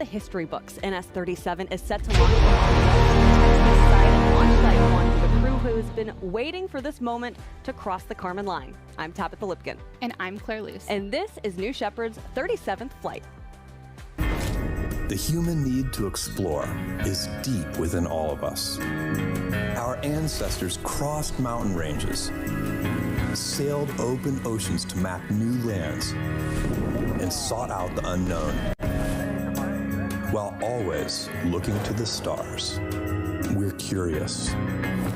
the history books. NS-37 is set to launch launch flight 1 for the crew who has been waiting for this moment to cross the Kármán line. I'm Tabitha Lipkin. And I'm Claire Luce. And this is New Shepard's 37th flight. The human need to explore is deep within all of us. Our ancestors crossed mountain ranges, sailed open oceans to map new lands, and sought out the unknown, while always looking to the stars. We're curious,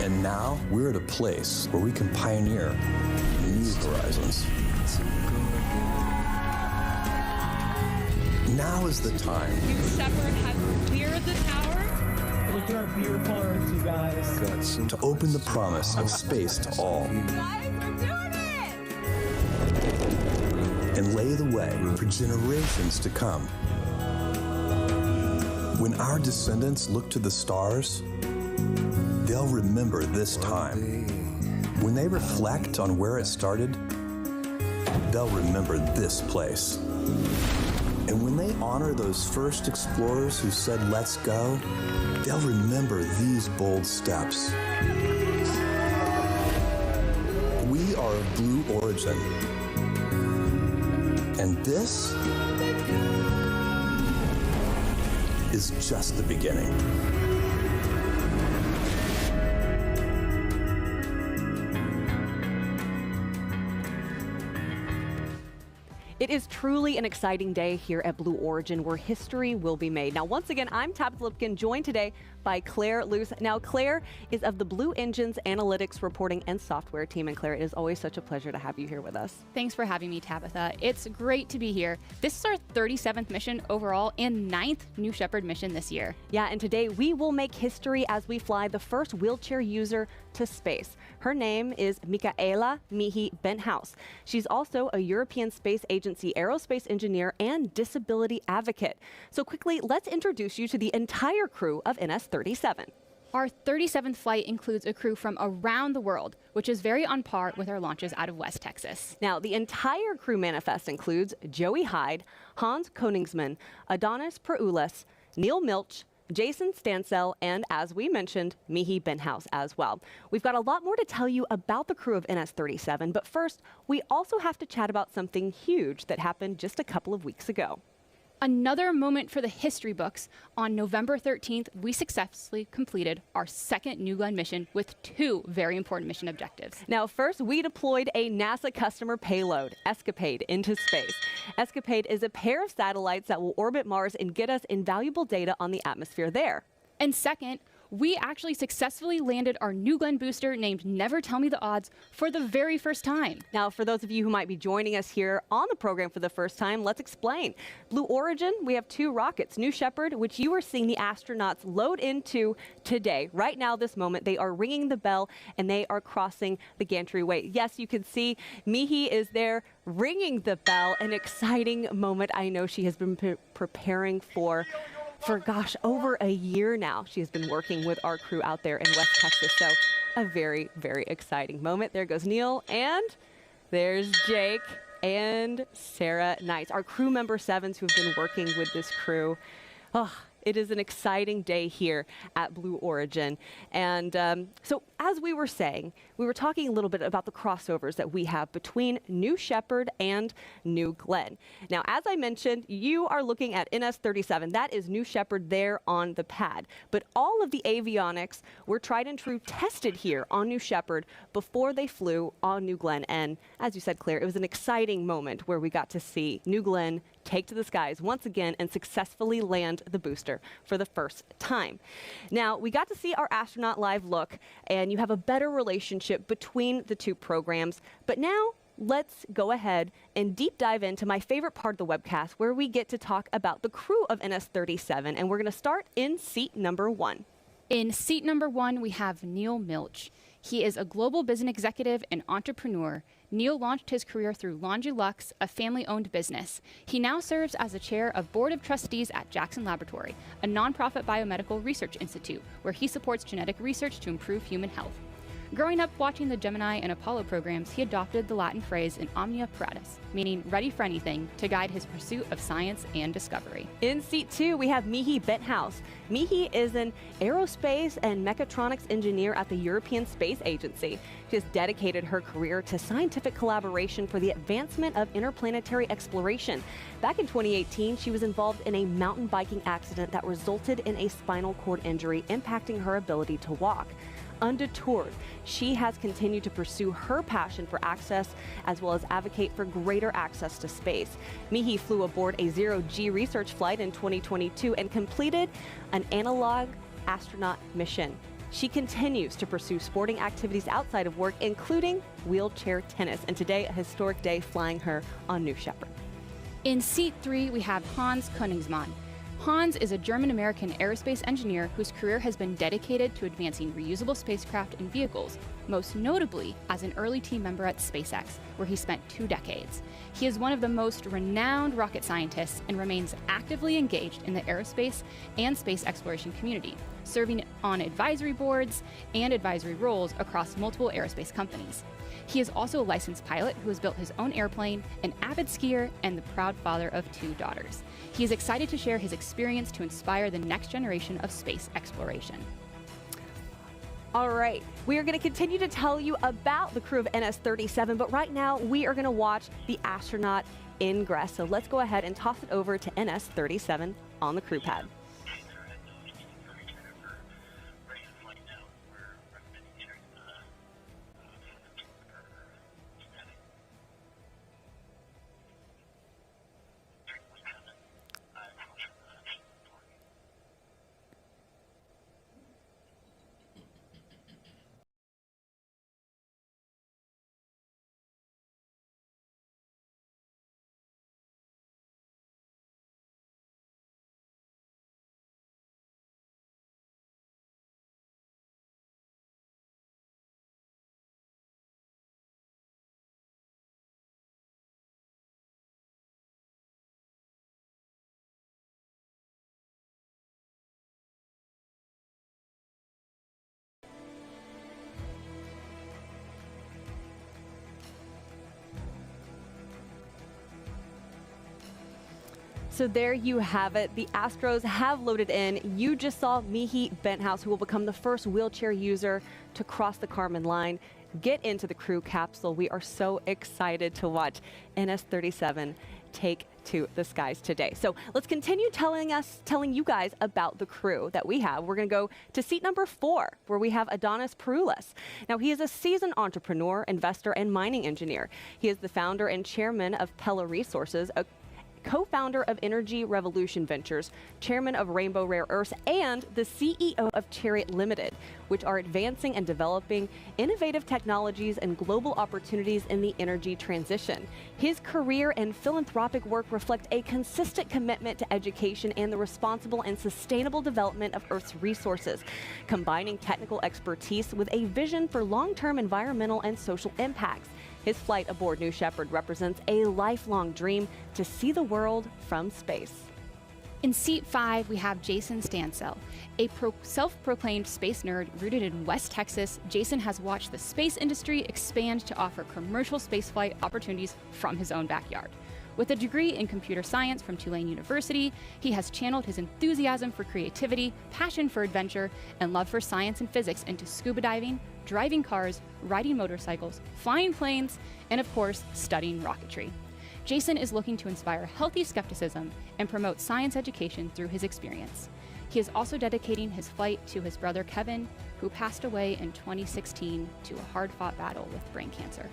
and now we're at a place where we can pioneer new horizons. Now is the time. New Shepard has cleared the tower. Look at our beautiful Earth, you guys. To open the promise of space to all. Guys, we're doing it! And lay the way for generations to come. When our descendants look to the stars, they'll remember this time. When they reflect on where it started, they'll remember this place. And when they honor those first explorers who said, "Let's go," they'll remember these bold steps. We are of Blue origin. And this is just the beginning. It is truly an exciting day here at Blue Origin where history will be made. Now, once again, I'm Tabitha Lipkin, joined today by Claire Luce. Now, Claire is of the Blue Engine's Analytics, Reporting, and Software team. And Claire, it is always such a pleasure to have you here with us. Thanks for having me, Tabitha. It's great to be here. This is our 37th mission overall and 9th New Shepard mission this year. Yeah, and today we will make history as we fly the first wheelchair user to space. Her name is Michaela Michi Benthaus. She's also a European Space Agency aerospace engineer and disability advocate. So quickly, let's introduce you to the entire crew of NS-37. Our 37th flight includes a crew from around the world, which is very on par with our launches out of West Texas. Now, the entire crew manifest includes Joey Hyde, Hans Koenigsmann, Adonis Pouroulis, Neal Milch, Jason Stansell, and as we mentioned, Michi Benthaus as well. We've got a lot more to tell you about the crew of NS-37, but first, we also have to chat about something huge that happened just a couple of weeks ago. Another moment for the history books. On November 13th, we successfully completed our second New Glenn mission with 2 very important mission objectives. Now, first, we deployed a NASA customer payload, Escapade, into space. Escapade is a pair of satellites that will orbit Mars and get us invaluable data on the atmosphere there. And second, we actually successfully landed our New Glenn booster named Never Tell Me the Odds for the very first time. Now, for those of you who might be joining us here on the program for the first time, let's explain. Blue Origin, we have 2 rockets. New Shepard, which you are seeing the astronauts load into today. Right now, this moment, they are ringing the bell and they are crossing the gantry-way. Yes, you can see Michi is there ringing the bell, an exciting moment I know she has been preparing for gosh, over a year now. She has been working with our crew out there in West Texas. So a very, very exciting moment. There goes Neal, and there's Jake and Sarah Knights, our crew member 7s who've been working with this crew. Oh, it is an exciting day here at Blue Origin. And so as we were saying, we were talking a little bit about the crossovers that we have between New Shepard and New Glenn. Now, as I mentioned, you are looking at NS-37. That is New Shepard there on the pad. But all of the avionics were tried and true tested here on New Shepard before they flew on New Glenn. And as you said, Claire, it was an exciting moment where we got to see New Glenn take to the skies once again and successfully land the booster for the first time. Now, we got to see our astronaut live look, and you have a better relationship between the 2 programs. But now, let's go ahead and deep dive into my favorite part of the webcast, where we get to talk about the crew of NS-37, and we're going to start in seat number 1. In seat number 1, we have Neal Milch. He is a global business executive and entrepreneur. Neal launched his career through Laundry Lux, a family-owned business. He now serves as the chair of Board of Trustees at Jackson Laboratory, a nonprofit biomedical research institute, where he supports genetic research to improve human health. Growing up watching the Gemini and Apollo programs, he adopted the Latin phrase in omnia paratus, meaning ready for anything, to guide his pursuit of science and discovery. In seat 2, we have Michi Benthaus. Michi is an aerospace and mechatronics engineer at the European Space Agency. She has dedicated her career to scientific collaboration for the advancement of interplanetary exploration. Back in 2018, she was involved in a mountain biking accident that resulted in a spinal cord injury, impacting her ability to walk. Undeterred, she has continued to pursue her passion for access as well as advocate for greater access to space. Michi flew aboard a zero-G research flight in 2022 and completed an analog astronaut mission. She continues to pursue sporting activities outside of work, including wheelchair tennis, and today a historic day flying her on New Shepard. In seat 3, we have Hans Koenigsmann. Hans is a German-American aerospace engineer whose career has been dedicated to advancing reusable spacecraft and vehicles, most notably as an early team member at SpaceX, where he spent 2 decades. He is one of the most renowned rocket scientists and remains actively engaged in the aerospace and space exploration community, serving on advisory boards and advisory roles across multiple aerospace companies. He is also a licensed pilot who has built his own airplane, an avid skier, and the proud father of 2 daughters. He is excited to share his experience to inspire the next generation of space exploration. All right, we are going to continue to tell you about the crew of NS-37, but right now we are going to watch the astronaut ingress. So let's go ahead and toss it over to NS-37 on the crew pad. So there you have it. The Astros have loaded in. You just saw Michi Benthaus, who will become the first wheelchair user to cross the Kármán line, get into the crew capsule. We are so excited to watch NS-37 take to the skies today. So let's continue telling you guys about the crew that we have. We're going to go to seat number 4, where we have Adonis Pouroulis. Now, he is a seasoned entrepreneur, investor, and mining engineer. He is the founder and chairman of Pella Resources, a co-founder of Energy Revolution Ventures, chairman of Rainbow Rare Earths, and the CEO of Chariot Limited, which are advancing and developing innovative technologies and global opportunities in the energy transition. His career and philanthropic work reflect a consistent commitment to education and the responsible and sustainable development of Earth's resources, combining technical expertise with a vision for long-term environmental and social impacts. His flight aboard New Shepard represents a lifelong dream to see the world from space. In seat 5, we have Jason Stansell. A self-proclaimed space nerd rooted in West Texas, Jason has watched the space industry expand to offer commercial spaceflight opportunities from his own backyard. With a degree in computer science from Tulane University, he has channeled his enthusiasm for creativity, passion for adventure, and love for science and physics into scuba diving, driving cars, riding motorcycles, flying planes, and of course, studying rocketry. Jason is looking to inspire healthy skepticism and promote science education through his experience. He is also dedicating his flight to his brother Kevin, who passed away in 2016 to a hard-fought battle with brain cancer.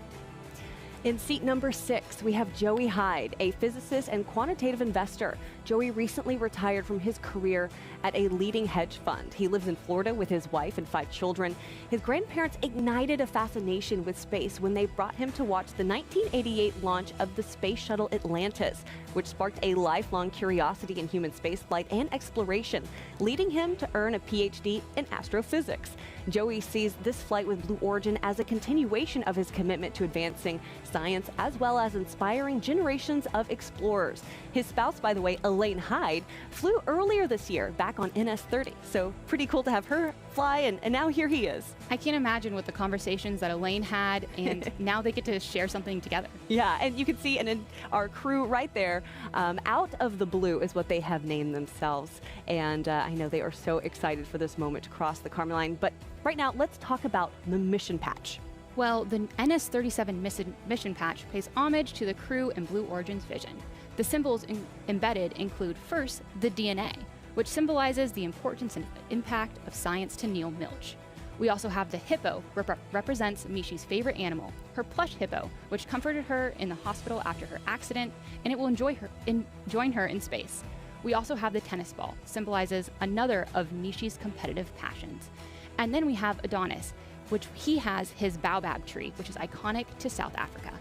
In seat number 6, we have Joey Hyde, a physicist and quantitative investor. Joey recently retired from his career at a leading hedge fund. He lives in Florida with his wife and 5 children. His grandparents ignited a fascination with space when they brought him to watch the 1988 launch of the space shuttle Atlantis, which sparked a lifelong curiosity in human spaceflight and exploration, leading him to earn a PhD in astrophysics. Joey sees this flight with Blue Origin as a continuation of his commitment to advancing science as well as inspiring generations of explorers. His spouse, by the way, Elaine Hyde, flew earlier this year back on NS-30. So pretty cool to have her fly, and now here he is. I can't imagine what the conversations that Elaine had, and now they get to share something together. Yeah, and you can see in our crew right there, Out of the Blue is what they have named themselves. And I know they are so excited for this moment to cross the Kármán line. But right now, let's talk about the mission patch. Well, the NS-37 mission patch pays homage to the crew and Blue Origin's vision. The symbols embedded include, first, the DNA, which symbolizes the importance and impact of science to Neal Milch. We also have the hippo, represents Michi's favorite animal, her plush hippo, which comforted her in the hospital after her accident, and it will join her in space. We also have the tennis ball, symbolizes another of Michi's competitive passions. And then we have Adonis, which he has his baobab tree, which is iconic to South Africa.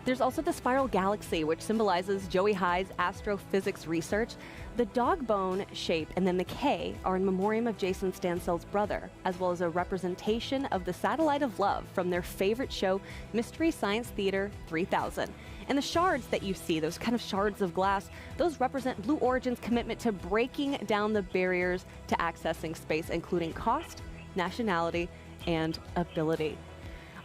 There's also the spiral galaxy, which symbolizes Joey Hyde's astrophysics research. The dog bone shape and then the K are in memoriam of Jason Stansell's brother, as well as a representation of the satellite of love from their favorite show, Mystery Science Theater 3000. And the shards that you see, those kind of shards of glass, those represent Blue Origin's commitment to breaking down the barriers to accessing space, including cost, nationality, and ability.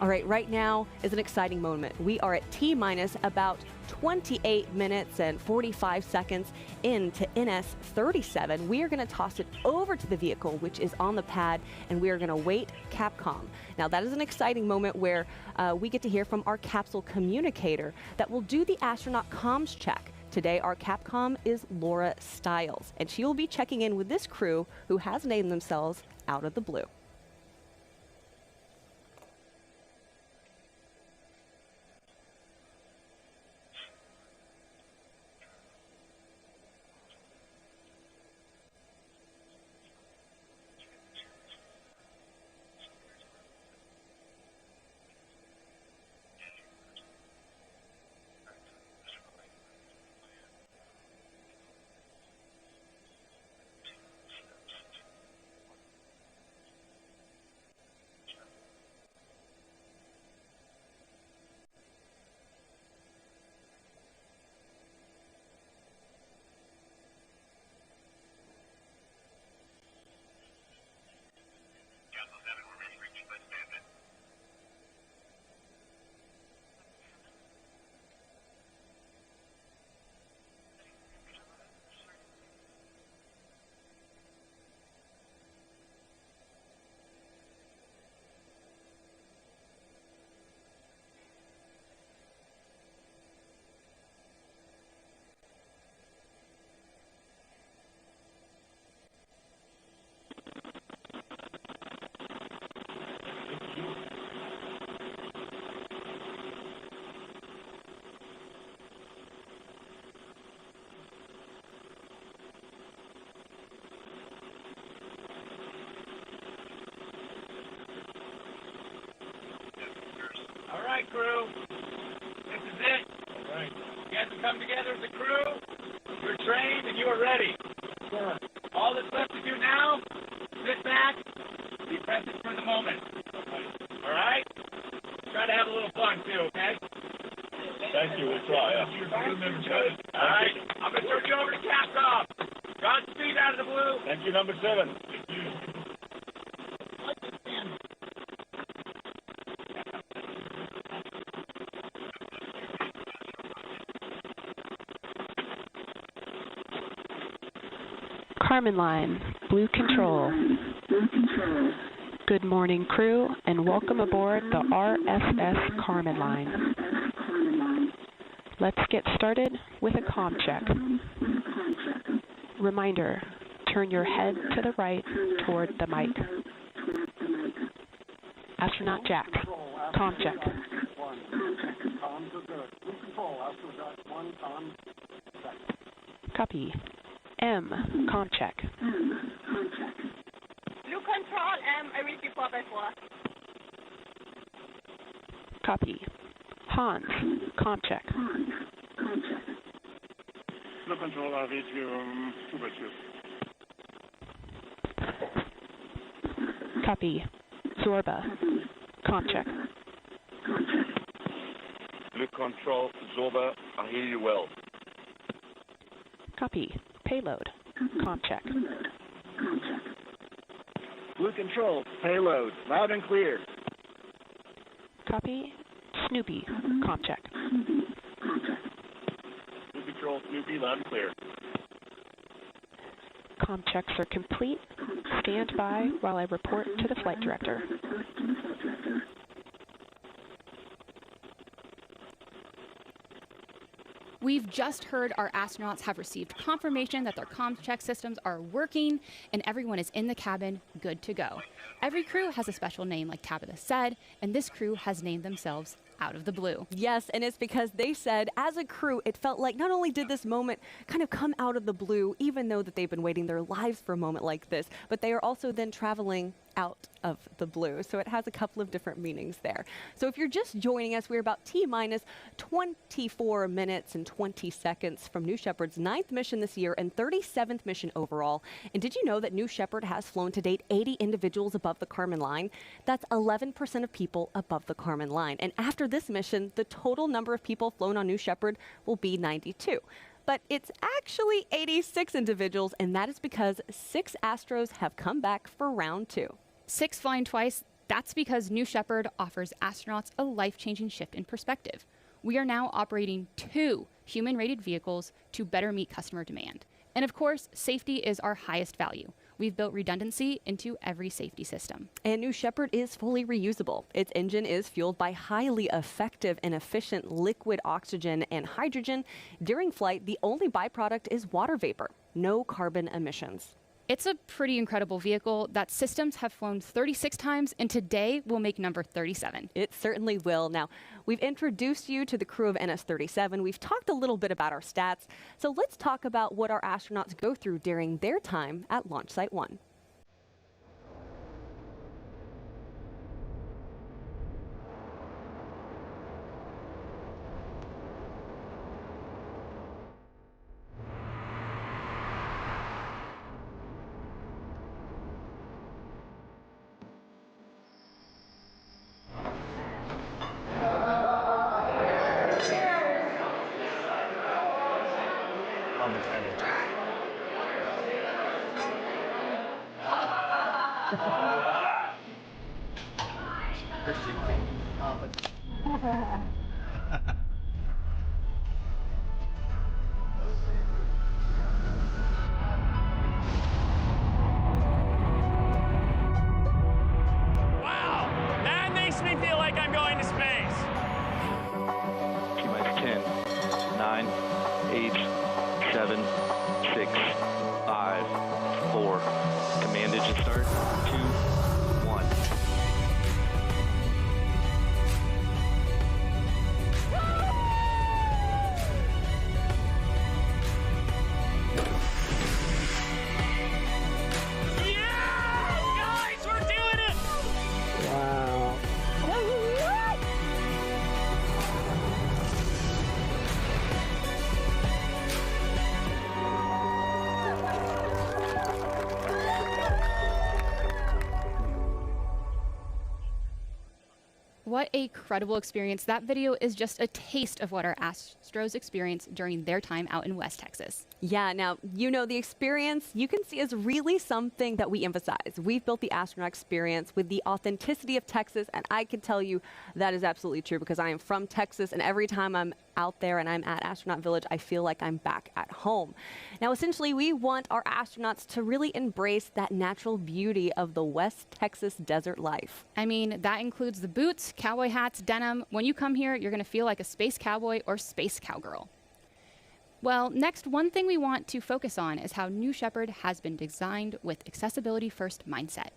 All right, right now is an exciting moment. We are at T-minus about 28 minutes and 45 seconds into NS-37. We are going to toss it over to the vehicle, which is on the pad, and we are going to wait Capcom. Now, that is an exciting moment where we get to hear from our capsule communicator that will do the astronaut comms check. Today, our Capcom is Laura Stiles, and she will be checking in with this crew who has named themselves Out of the Blue. All right, crew. This is it. All right. You guys have come together as a crew. You're trained and you are ready. Sure. All that's left to do now, sit back, be present for the moment. All right? Try to have a little fun, too, okay? Thank you. We'll try. All right. I'm going to turn you over to Capcom. Godspeed, Out of the Blue. Thank you, number 7. Kármán line, Blue Control. Good morning, crew, and welcome aboard the RSS Kármán line. Let's get started with a comm check. Reminder, turn your head to the right toward the mic. Astronaut Jack, comm check. Copy. M, comm check. Blue Control, I repeat 4x4. Copy. Hans, comm check. Blue Control, I read you 2x2. Copy. Zorba, comm check. Blue Blue Control, Zorba, I hear you well. Copy. Payload. Comm check. Blue Control, payload, loud and clear. Copy. Snoopy. Comm check. Blue Control, Snoopy, loud and clear. Comm checks are complete. Stand by while I report to the flight director. We've just heard our astronauts have received confirmation that their comm check systems are working and everyone is in the cabin, good to go. Every crew has a special name, like Tabitha said, and this crew has named themselves Out of the Blue. Yes, and it's because they said, as a crew, it felt like not only did this moment kind of come out of the blue, even though that they've been waiting their lives for a moment like this, but they are also then traveling out of the blue. So it has a couple of different meanings there. So if you're just joining us, we're about T-minus 24 minutes and 20 seconds from New Shepard's 9th mission this year and 37th mission overall. And did you know that New Shepard has flown to date 80 individuals above the Kármán line? That's 11% of people above the Kármán line. And after this mission, the total number of people flown on New Shepard will be 92. But it's actually 86 individuals, and that is because 6 Astros have come back for round 2. 6 flying twice, that's because New Shepard offers astronauts a life-changing shift in perspective. We are now operating 2 human-rated vehicles to better meet customer demand. And of course, safety is our highest value. We've built redundancy into every safety system. And New Shepard is fully reusable. Its engine is fueled by highly effective and efficient liquid oxygen and hydrogen. During flight, the only byproduct is water vapor, no carbon emissions. It's a pretty incredible vehicle that systems have flown 36 times, and today will make number 37. It certainly will. Now, we've introduced you to the crew of NS-37. We've talked a little bit about our stats. So let's talk about what our astronauts go through during their time at Launch Site 1. Wow! That makes me feel like I'm going to space. T-minus 10, 9, 8, 7, 6, 5, 4. Command engine start. 2, 1. Guys, we're doing it! Wow. What a credible experience. That video is just a taste of what our Astros experienced during their time out in West Texas. Yeah, now, you know, the experience you can see is really something that we emphasize. We've built the astronaut experience with the authenticity of Texas, and I can tell you that is absolutely true because I am from Texas, and every time I'm out there and I'm at Astronaut Village, I feel like I'm back at home. Now, essentially, we want our astronauts to really embrace that natural beauty of the West Texas desert life. I mean, that includes the boots, cowboy hats, denim. When you come here, you're going to feel like a space cowboy or space cowgirl. Well, next, one thing we want to focus on is how New Shepard has been designed with accessibility first mindset.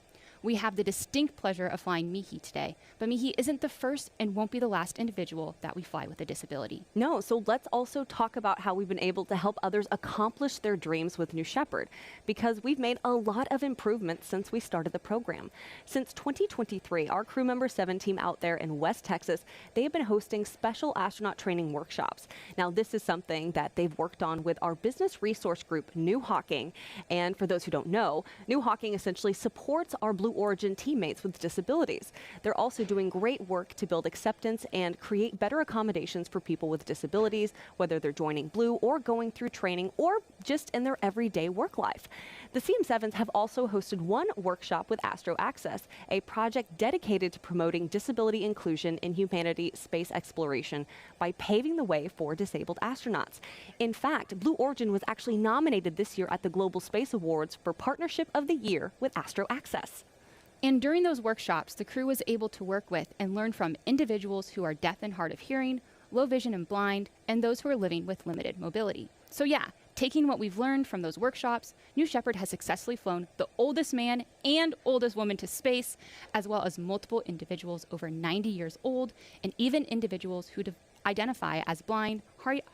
We have the distinct pleasure of flying Michi today, but Michi isn't the first and won't be the last individual that we fly with a disability. No, so let's also talk about how we've been able to help others accomplish their dreams with New Shepard, because we've made a lot of improvements since we started the program. Since 2023, our Crew Member 7 team out there in West Texas, they have been hosting special astronaut training workshops. Now, this is something that they've worked on with our business resource group, New Hawking. And for those who don't know, New Hawking essentially supports our Blue Blue Origin teammates with disabilities. They're also doing great work to build acceptance and create better accommodations for people with disabilities, whether they're joining Blue or going through training or just in their everyday work life. The CM7s have also hosted one workshop with Astro Access, a project dedicated to promoting disability inclusion in humanity space exploration by paving the way for disabled astronauts. In fact, Blue Origin was actually nominated this year at the Global Space Awards for Partnership of the Year with Astro Access. And during those workshops, the crew was able to work with and learn from individuals who are deaf and hard of hearing, low vision and blind, and those who are living with limited mobility. So yeah, taking what we've learned from those workshops, New Shepard has successfully flown the oldest man and oldest woman to space, as well as multiple individuals over 90 years old, and even individuals who identify as blind,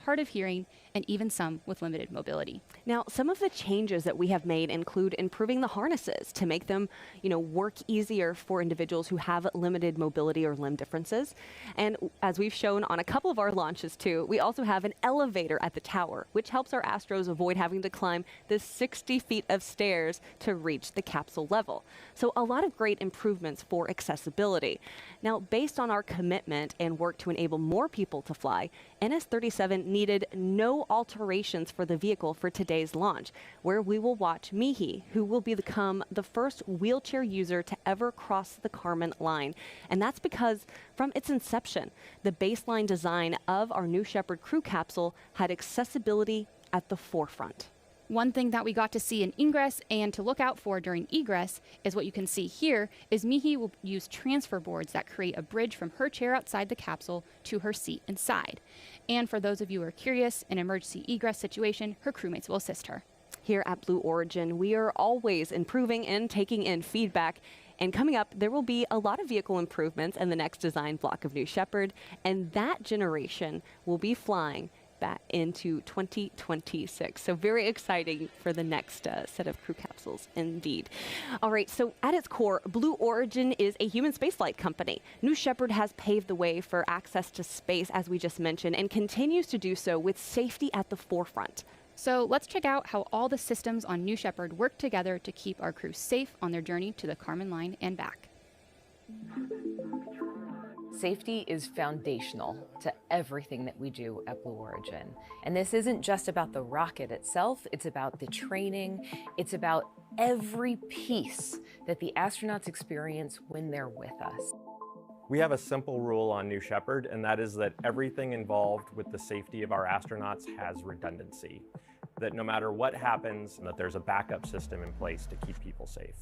hard of hearing, and even some with limited mobility. Now, some of the changes that we have made include improving the harnesses to make them, work easier for individuals who have limited mobility or limb differences. And as we've shown on a couple of our launches too, we also have an elevator at the tower, which helps our astros avoid having to climb the 60 feet of stairs to reach the capsule level. So a lot of great improvements for accessibility. Now, based on our commitment and work to enable more people to fly, NS-37 needed no alterations for the vehicle for today's launch, where we will watch Michi, who will become the first wheelchair user to ever cross the Kármán line. And that's because from its inception, the baseline design of our New Shepard crew capsule had accessibility at the forefront. One thing that we got to see in ingress and to look out for during egress is what you can see here is Michi will use transfer boards that create a bridge from her chair outside the capsule to her seat inside. And for those of you who are curious, in an emergency egress situation, her crewmates will assist her. Here at Blue Origin, we are always improving and taking in feedback. And coming up, there will be a lot of vehicle improvements in the next design block of New Shepard, and that generation will be flying back into 2026. So very exciting for the next set of crew capsules, indeed. All right, so at its core, Blue Origin is a human spaceflight company. New Shepard has paved the way for access to space, as we just mentioned, and continues to do so with safety at the forefront. So let's check out how all the systems on New Shepard work together to keep our crew safe on their journey to the Kármán line and back. Safety is foundational to everything that we do at Blue Origin. And this isn't just about the rocket itself, it's about the training, it's about every piece that the astronauts experience when they're with us. We have a simple rule on New Shepard, and that is that everything involved with the safety of our astronauts has redundancy. That no matter what happens, that there's a backup system in place to keep people safe.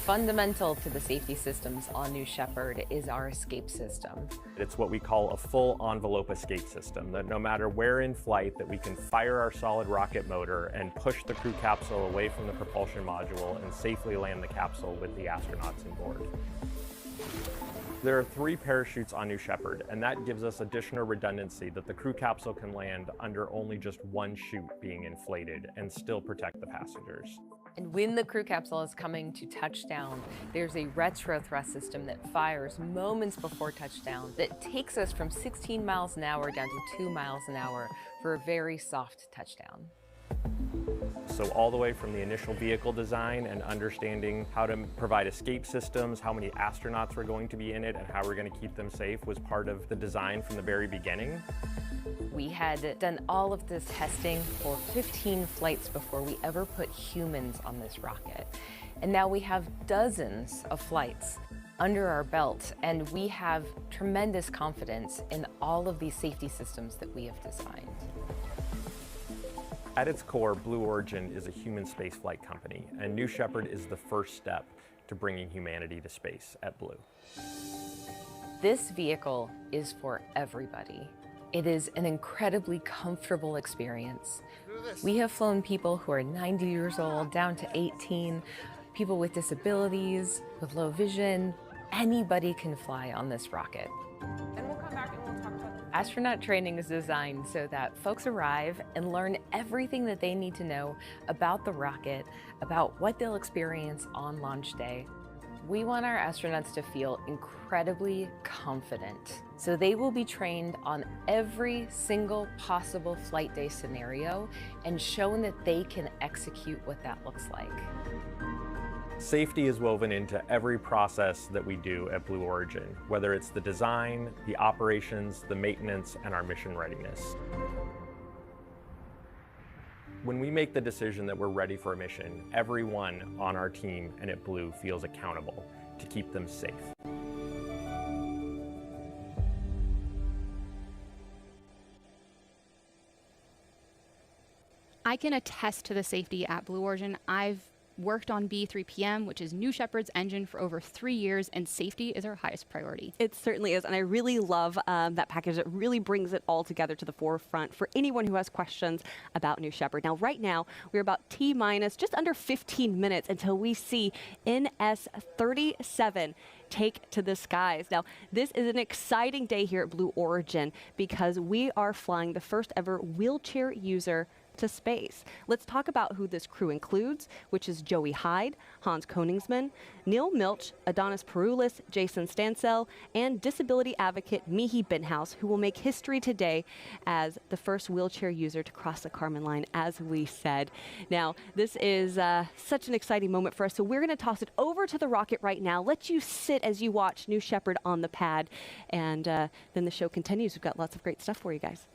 Fundamental to the safety systems on New Shepard is our escape system. It's what we call a full envelope escape system, that no matter where in flight, that we can fire our solid rocket motor and push the crew capsule away from the propulsion module and safely land the capsule with the astronauts on board. There are 3 parachutes on New Shepard, and that gives us additional redundancy that the crew capsule can land under only just one chute being inflated and still protect the passengers. And when the crew capsule is coming to touchdown, there's a retro thrust system that fires moments before touchdown that takes us from 16 miles an hour down to 2 miles an hour for a very soft touchdown. So all the way from the initial vehicle design and understanding how to provide escape systems, how many astronauts were going to be in it, and how we're going to keep them safe was part of the design from the very beginning. We had done all of this testing for 15 flights before we ever put humans on this rocket. And now we have dozens of flights under our belt, and we have tremendous confidence in all of these safety systems that we have designed. At its core, Blue Origin is a human spaceflight company, and New Shepard is the first step to bringing humanity to space at Blue. This vehicle is for everybody. It is an incredibly comfortable experience. We have flown people who are 90 years old down to 18, people with disabilities, with low vision. Anybody can fly on this rocket. And we'll come back and we'll talk about Astronaut training is designed so that folks arrive and learn everything that they need to know about the rocket, about what they'll experience on launch day. We want our astronauts to feel incredibly confident. So they will be trained on every single possible flight day scenario and shown that they can execute what that looks like. Safety is woven into every process that we do at Blue Origin, whether it's the design, the operations, the maintenance, and our mission readiness. When we make the decision that we're ready for a mission, everyone on our team and at Blue feels accountable to keep them safe. I can attest to the safety at Blue Origin. I've worked on B3PM, which is New Shepard's engine, for over 3 years, and safety is our highest priority. It certainly is, and I really love that package. It really brings it all together to the forefront for anyone who has questions about New Shepard. Now, right now, we're about T-minus just under 15 minutes until we see NS-37 take to the skies. Now, this is an exciting day here at Blue Origin because we are flying the first ever wheelchair user to space. Let's talk about who this crew includes, which is Joey Hyde, Hans Koenigsmann, Neal Milch, Adonis Pouroulis, Jason Stansell, and disability advocate Michi Benthaus, who will make history today as the first wheelchair user to cross the Kármán line, as we said. Now, this is such an exciting moment for us, so we're going to toss it over to the rocket right now, let you sit as you watch New Shepard on the pad, and then the show continues. We've got lots of great stuff for you guys.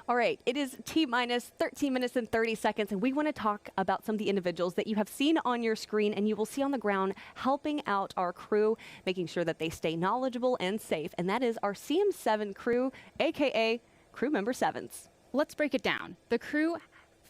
All right, it is T-minus 13 minutes and 30 seconds, and we want to talk about some of the individuals that you have seen on your screen and you will see on the ground helping out our crew, making sure that they stay knowledgeable and safe, and that is our CM7 crew, aka crew member 7s. Let's break it down. The crew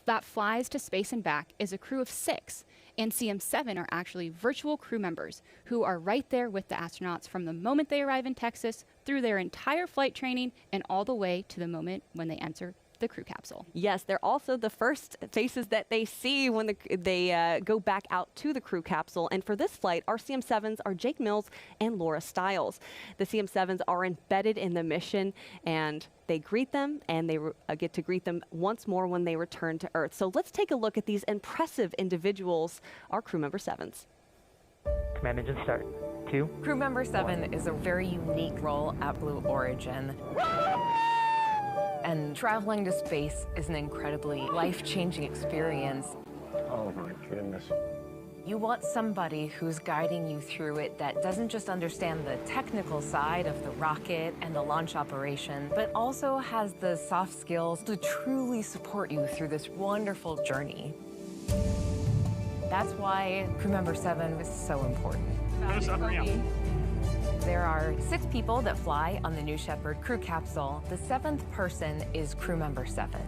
that flies to space and back is a crew of 6, and CM7 are actually virtual crew members who are right there with the astronauts from the moment they arrive in Texas through their entire flight training and all the way to the moment when they enter the crew capsule. Yes, they're also the first faces that they see when they go back out to the crew capsule. And for this flight, our CM7s are Jake Mills and Laura Stiles. The CM7s are embedded in the mission, and they greet them, and they get to greet them once more when they return to Earth. So let's take a look at these impressive individuals, our crew member 7s. Command engine start. 2. Crew member 7 is a very unique role at Blue Origin. And traveling to space is an incredibly life-changing experience. Oh my goodness. You want somebody who's guiding you through it that doesn't just understand the technical side of the rocket and the launch operation, but also has the soft skills to truly support you through this wonderful journey. That's why crew member 7 is so important. There are 6 people that fly on the New Shepard crew capsule. The 7th person is crew member 7.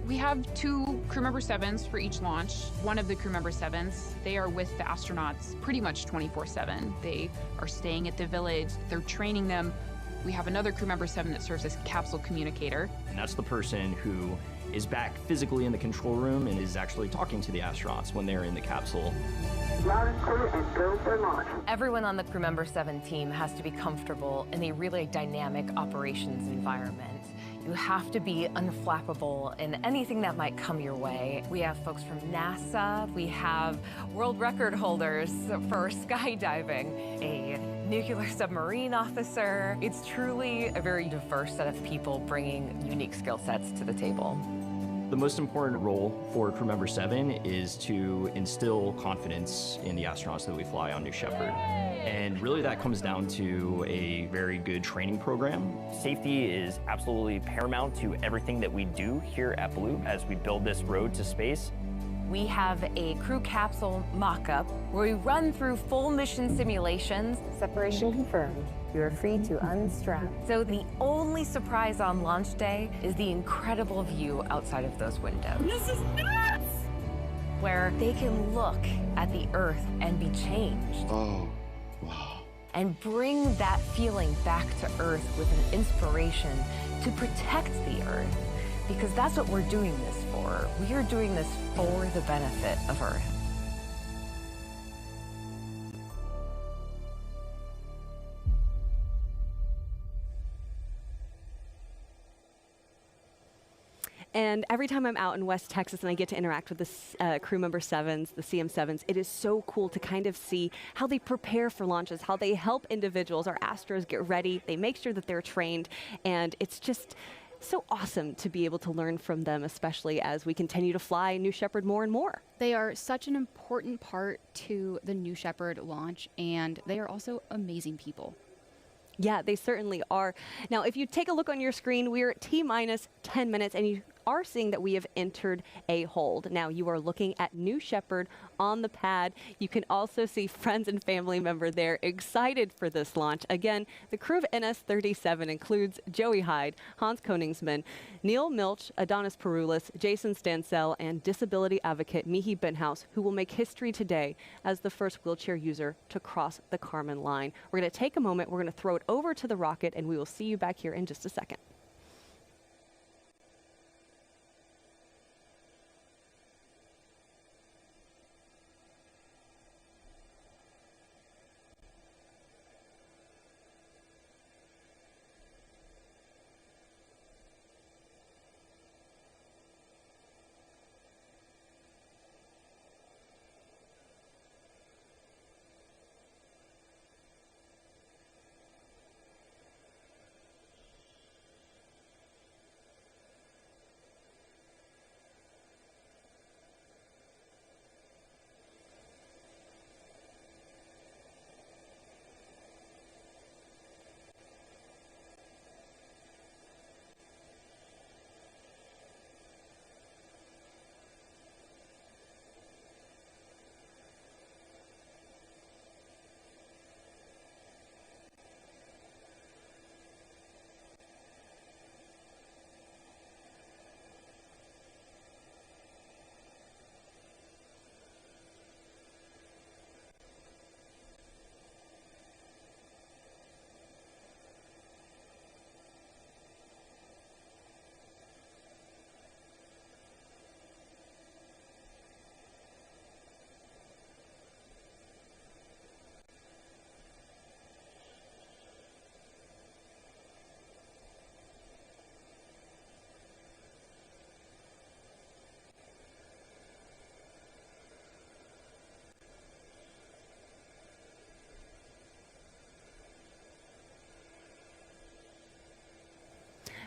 We have 2 crew member 7s for each launch. One of the crew member 7s, they are with the astronauts pretty much 24/7. They are staying at the village, they're training them. We have another crew member 7 that serves as capsule communicator. And that's the person who is back physically in the control room and is actually talking to the astronauts when they're in the capsule. Everyone on the crew member 7 team has to be comfortable in a really dynamic operations environment. You have to be unflappable in anything that might come your way. We have folks from NASA, we have world record holders for skydiving, a nuclear submarine officer. It's truly a very diverse set of people bringing unique skill sets to the table. The most important role for crew member 7 is to instill confidence in the astronauts that we fly on New Shepard. And really that comes down to a very good training program. Safety is absolutely paramount to everything that we do here at Blue as we build this road to space. We have a crew capsule mock-up where we run through full mission simulations. Separation confirmed. You are free to unstrap. So the only surprise on launch day is the incredible view outside of those windows. This is nuts! Where they can look at the Earth and be changed. Oh, wow. And bring that feeling back to Earth with an inspiration to protect the Earth. Because that's what we're doing this for. We are doing this for the benefit of Earth. And every time I'm out in West Texas and I get to interact with the crew member 7s, the CM7s, it is so cool to kind of see how they prepare for launches, how they help individuals, our Astros, get ready. They make sure that they're trained, and it's just so awesome to be able to learn from them, especially as we continue to fly New Shepard more and more. They are such an important part to the New Shepard launch, and they are also amazing people. Yeah, they certainly are. Now, if you take a look on your screen, we are at T-minus 10 minutes, and you are seeing that we have entered a hold. Now, you are looking at New Shepard on the pad. You can also see friends and family member there excited for this launch. Again, the crew of NS-37 includes Joey Hyde, Hans Koenigsmann, Neal Milch, Adonis Pouroulis, Jason Stansell, and disability advocate Michi Benthaus, who will make history today as the first wheelchair user to cross the Kármán line. We're going to take a moment, we're going to throw it over to the rocket, and we will see you back here in just a second.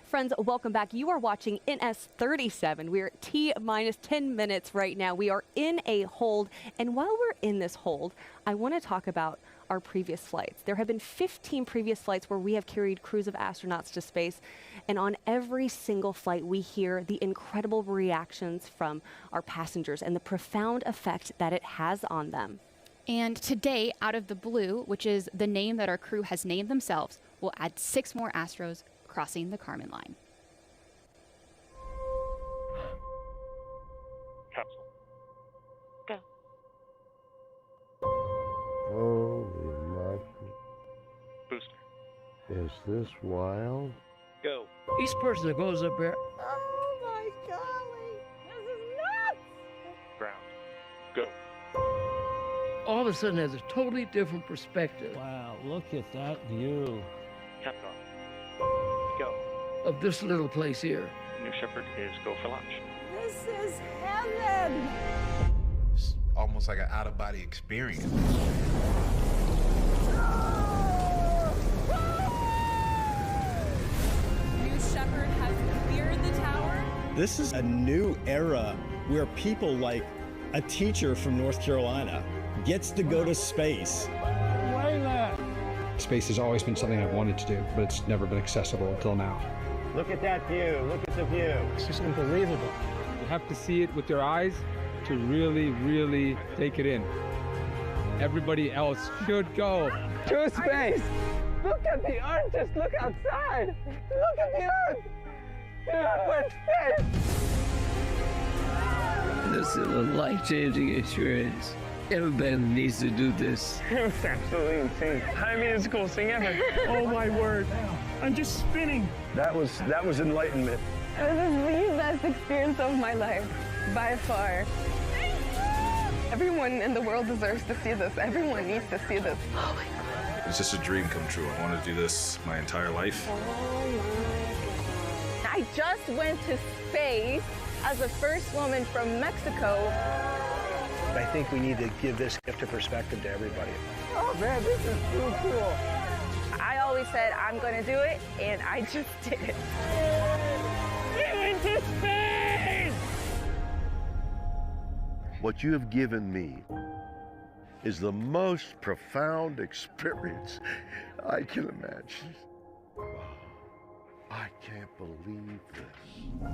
Friends, welcome back. You are watching NS-37. We're at T-minus 10 minutes right now. We are in a hold. And while we're in this hold, I want to talk about our previous flights. There have been 15 previous flights where we have carried crews of astronauts to space. And on every single flight, we hear the incredible reactions from our passengers and the profound effect that it has on them. And today, Out of the Blue, which is the name that our crew has named themselves, will add 6 more Astros crossing the Kármán line. Capsule. Go. Holy Booster. Is this wild? Go. Each person that goes up there. Oh my golly! This is nuts! Ground. Go. All of a sudden has a totally different perspective. Wow, look at that view. Capcom. Go. Of this little place here. New Shepard is go for launch. This is heaven! It's almost like an out-of-body experience. New Shepard has cleared the tower. This is a new era where people like a teacher from North Carolina gets to go to space. Space has always been something I've wanted to do, but it's never been accessible until now. Look at that view. Look at the view. It's just unbelievable. You have to see it with your eyes to really, really take it in. Everybody else should go to space. Look at the Earth. Just look outside. Look at the Earth. We're in space. This is a life-changing experience. Everybody needs to do this. It was absolutely insane. I mean, it's the coolest thing ever. Oh my word. I'm just spinning. That was enlightenment. This is the best experience of my life, by far. Everyone in the world deserves to see this. Everyone needs to see this. Oh my God. It's just a dream come true. I wanted to do this my entire life. Oh my God. I just went to space as the first woman from Mexico. I think we need to give this gift of perspective to everybody. Oh man, this is so cool. I always said I'm going to do it, and I just did it. We went to space! What you have given me is the most profound experience I can imagine. I can't believe this.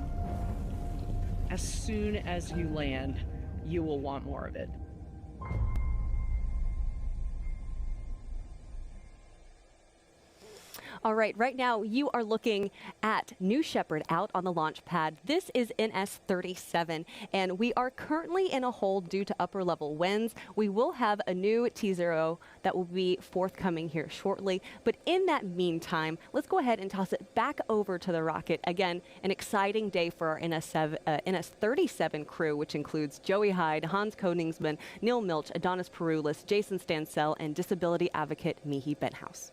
As soon as you land, you will want more of it. All right, right now you are looking at New Shepard out on the launch pad. This is NS-37, and we are currently in a hold due to upper level winds. We will have a new T0 that will be forthcoming here shortly. But in that meantime, let's go ahead and toss it back over to the rocket. Again, an exciting day for our NS-37 crew, which includes Joey Hyde, Hans Koenigsmann, Neal Milch, Adonis Pouroulis, Jason Stansell, and disability advocate Michi Benthaus.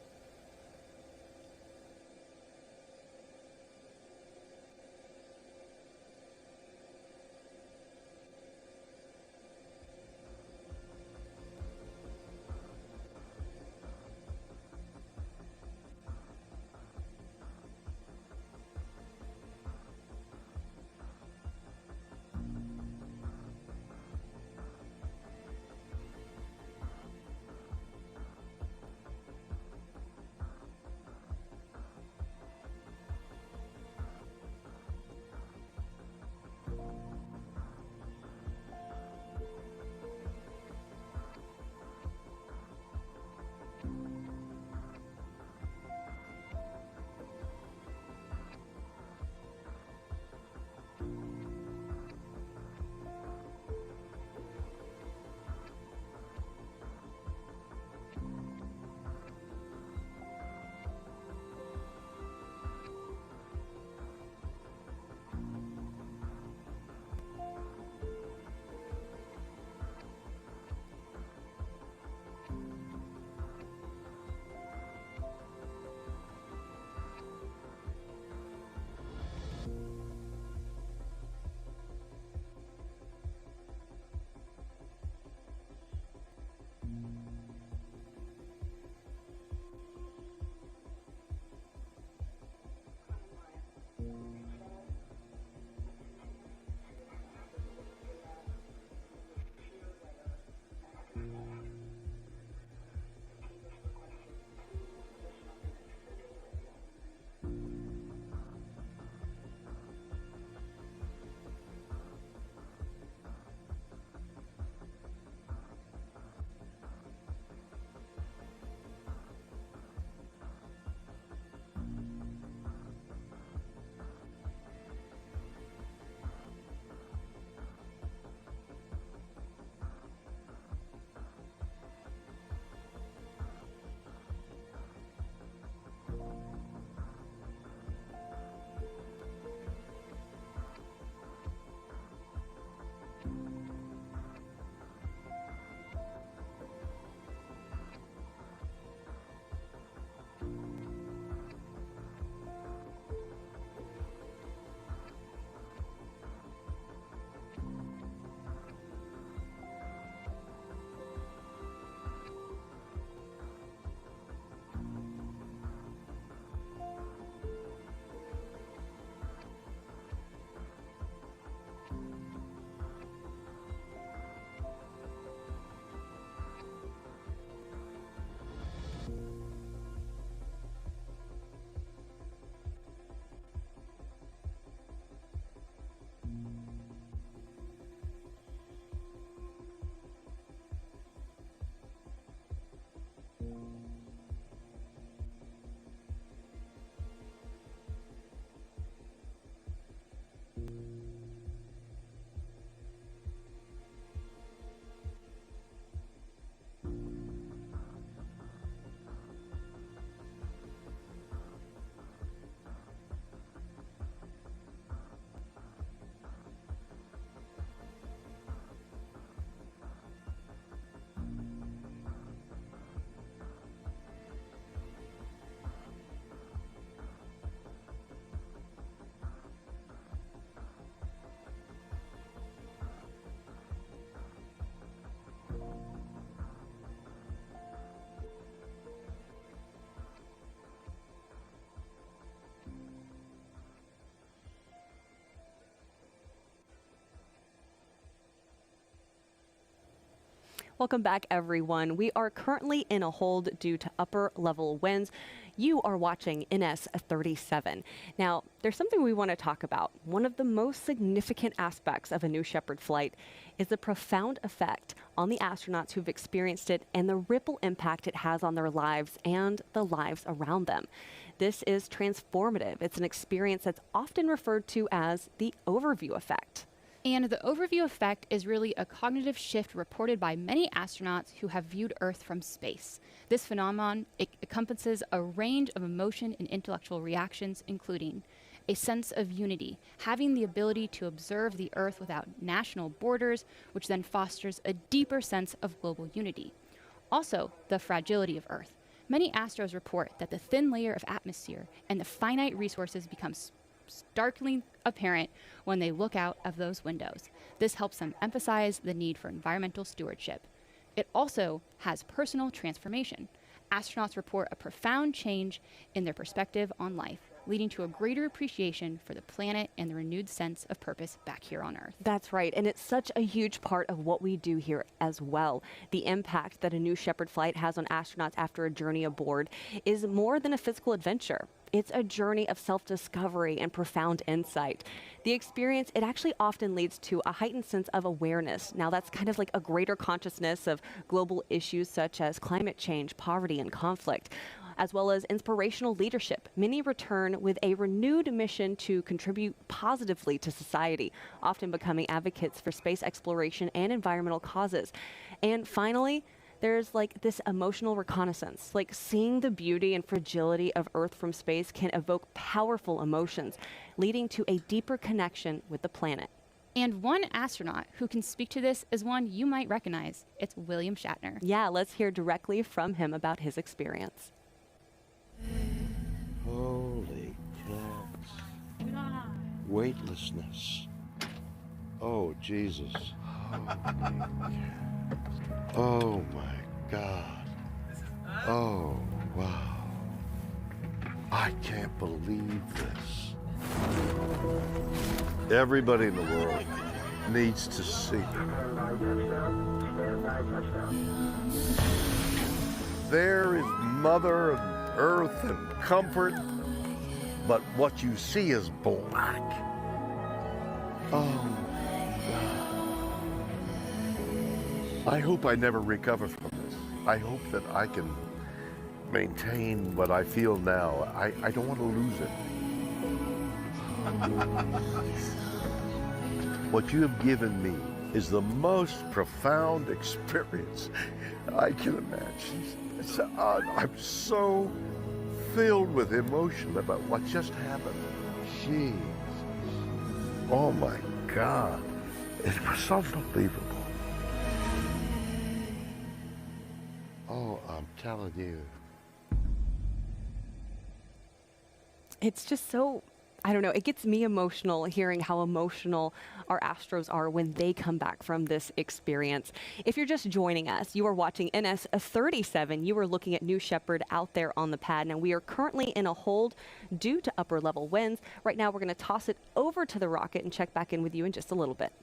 Welcome back, everyone. We are currently in a hold due to upper level winds. You are watching NS-37. Now, there's something we want to talk about. One of the most significant aspects of a New Shepard flight is the profound effect on the astronauts who've experienced it and the ripple impact it has on their lives and the lives around them. This is transformative. It's an experience that's often referred to as the overview effect. And the overview effect is really a cognitive shift reported by many astronauts who have viewed Earth from space. This phenomenon encompasses a range of emotion and intellectual reactions, including a sense of unity, having the ability to observe the Earth without national borders, which then fosters a deeper sense of global unity. Also, the fragility of Earth. Many astros report that the thin layer of atmosphere and the finite resources become starkly apparent when they look out of those windows. This helps them emphasize the need for environmental stewardship. It also has personal transformation. Astronauts report a profound change in their perspective on life, leading to a greater appreciation for the planet and the renewed sense of purpose back here on Earth. That's right, and it's such a huge part of what we do here as well. The impact that a New Shepard flight has on astronauts after a journey aboard is more than a physical adventure. It's a journey of self-discovery and profound insight. The experience, it actually often leads to a heightened sense of awareness. Now, that's kind of like a greater consciousness of global issues such as climate change, poverty, and conflict, as well as inspirational leadership. Many return with a renewed mission to contribute positively to society, often becoming advocates for space exploration and environmental causes. And finally, there's like this emotional reconnaissance, like seeing the beauty and fragility of Earth from space can evoke powerful emotions, leading to a deeper connection with the planet. And one astronaut who can speak to this is one you might recognize. It's William Shatner. Yeah, let's hear directly from him about his experience. Holy cats. Weightlessness. Oh, Jesus. Oh, my God. Oh, wow. I can't believe this. Everybody in the world needs to see. There is Mother Earth and comfort, but what you see is black. Oh, I hope I never recover from this. I hope that I can maintain what I feel now. I don't want to lose it. What you have given me is the most profound experience I can imagine. I'm so filled with emotion about what just happened. Jeez. Oh my God. It was unbelievable. Oh, I'm telling you. It's just so, I don't know, it gets me emotional hearing how emotional our astros are when they come back from this experience. If you're just joining us, you are watching NS-37. You are looking at New Shepard out there on the pad. Now, we are currently in a hold due to upper level winds. Right now, we're going to toss it over to the rocket and check back in with you in just a little bit.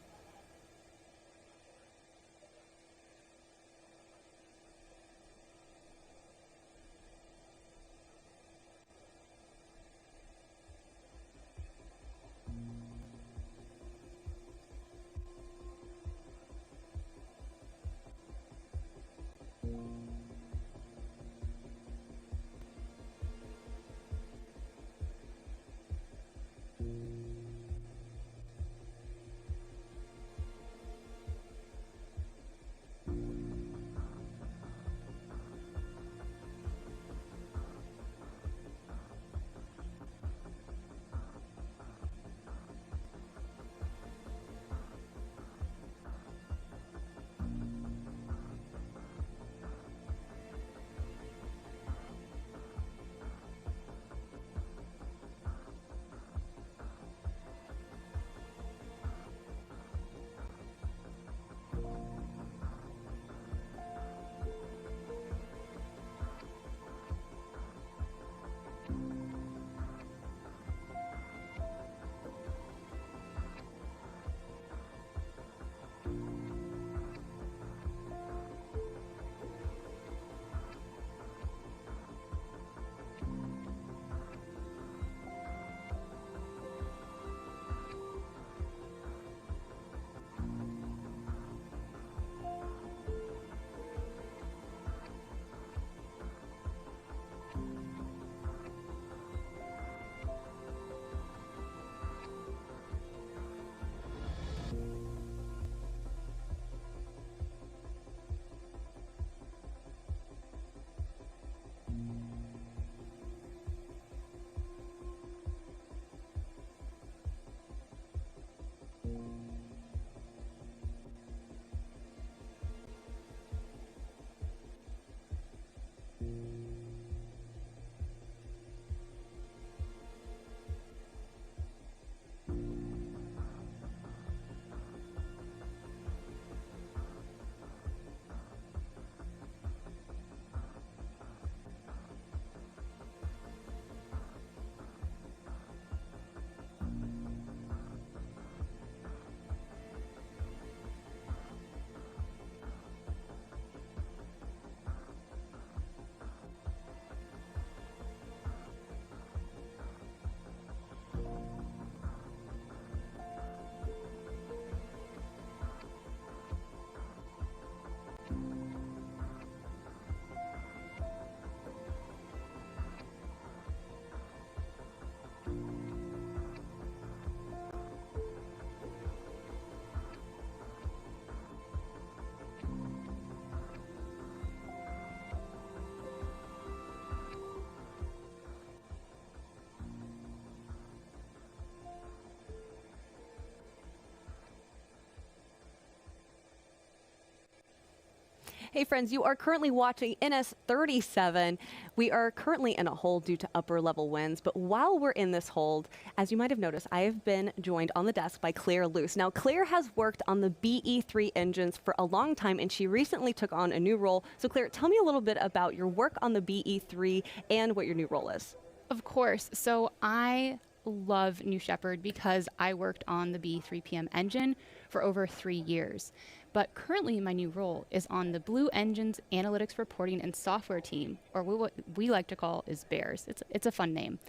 Hey friends, you are currently watching NS-37. We are currently in a hold due to upper level winds, but while we're in this hold, as you might have noticed, I have been joined on the desk by Claire Luce. Now, Claire has worked on the BE-3 engines for a long time, and she recently took on a new role. So Claire, tell me a little bit about your work on the BE-3 and what your new role is. Of course. So I love New Shepard because I worked on the BE-3PM engine for over 3 years. But currently my new role is on the Blue Engine's Analytics Reporting and Software team, or what we like to call is BEARS. It's a fun name.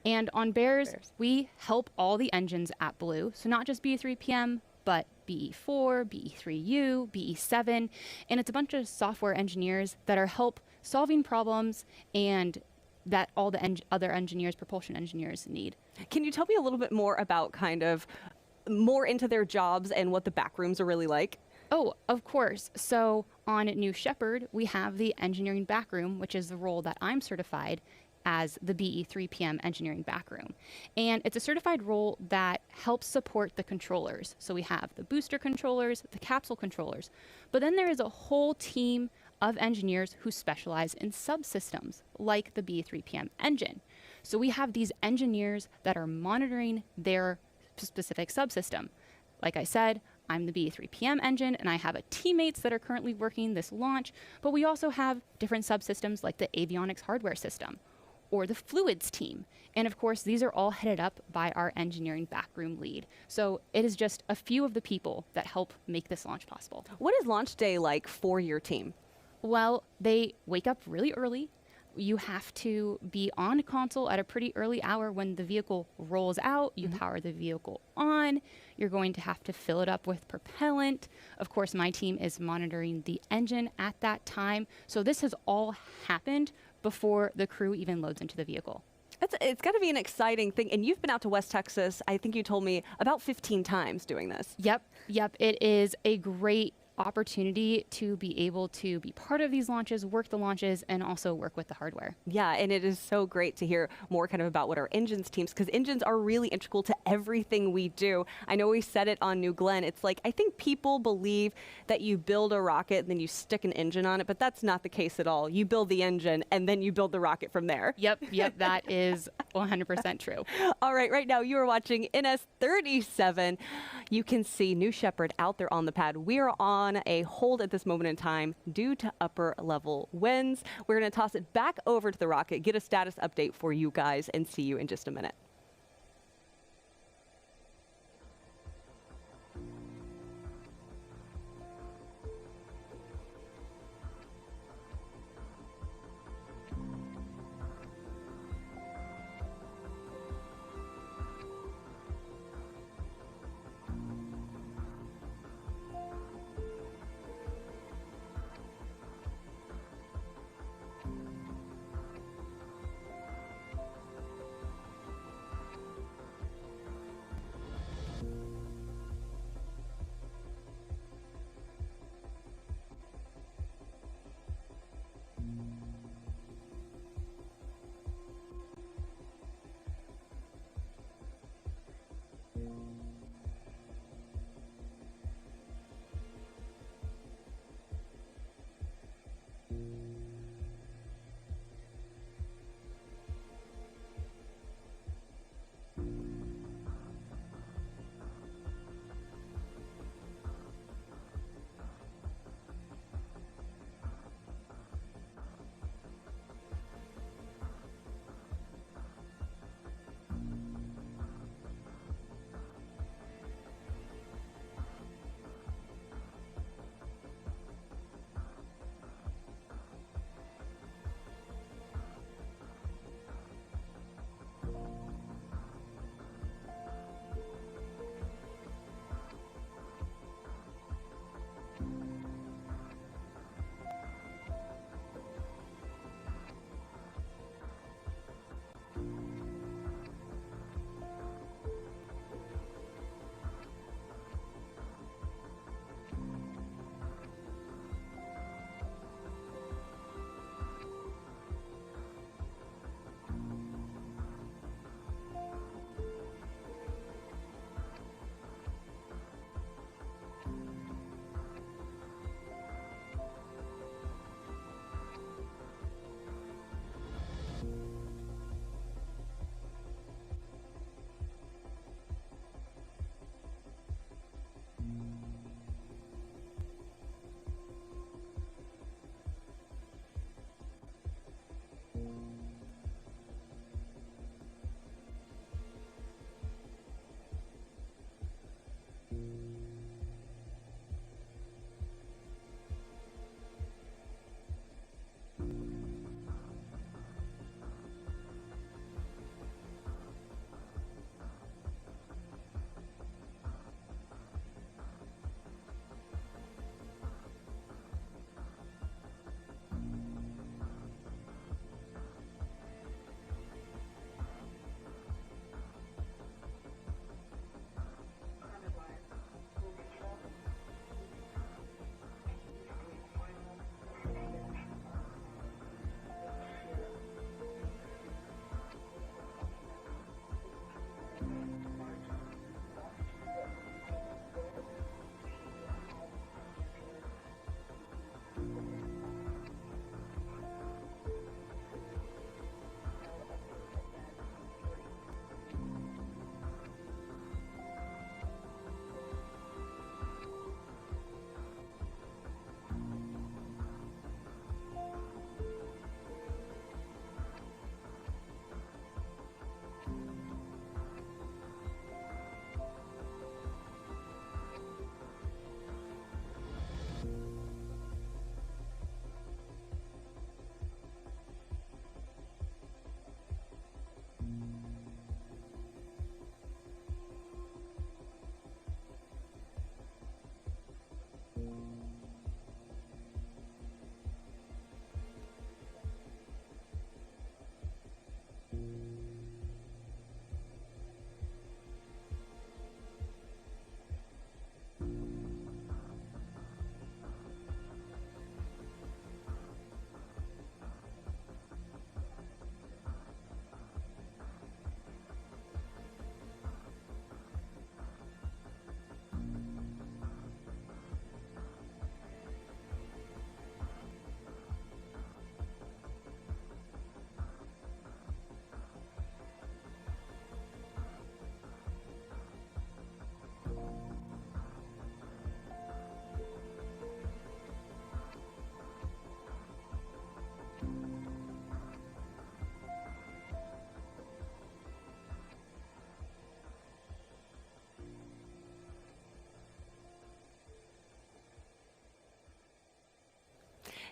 And on BEARS, we help all the engines at Blue, so not just BE-3PM, but BE-4, BE-3U, BE-7, and it's a bunch of software engineers that are help solving problems and that all the other engineers, propulsion engineers, need. Can you tell me a little bit more about kind of more into their jobs and what the back rooms are really like? Oh, of course. So on New Shepard, we have the engineering backroom, which is the role that I'm certified as the BE-3PM engineering backroom. And it's a certified role that helps support the controllers. So we have the booster controllers, the capsule controllers, but then there is a whole team of engineers who specialize in subsystems like the BE-3PM engine. So we have these engineers that are monitoring their specific subsystem. Like I said, I'm the BE-3PM engine, and I have teammates that are currently working this launch, but we also have different subsystems like the avionics hardware system or the fluids team. And of course, these are all headed up by our engineering backroom lead. So it is just a few of the people that help make this launch possible. What is launch day like for your team? Well, they wake up really early. You have to be on console at a pretty early hour when the vehicle rolls out. You power the vehicle on. You're going to have to fill it up with propellant. Of course, my team is monitoring the engine at that time. So this has all happened before the crew even loads into the vehicle. It's got to be an exciting thing. And you've been out to West Texas, I think you told me, about 15 times doing this. Yep. It is a great opportunity to be able to be part of these launches, work the launches, and also work with the hardware. Yeah, and it is so great to hear more kind of about what our engines teams, because engines are really integral to everything we do. I know we said it on New Glenn. It's like, I think people believe that you build a rocket and then you stick an engine on it, but that's not the case at all. You build the engine and then you build the rocket from there. Yep, that is 100% true. All right now you are watching NS-37. You can see New Shepard out there on the pad. We are on a hold at this moment in time due to upper level winds. We're going to toss it back over to the rocket, get a status update for you guys, and see you in just a minute.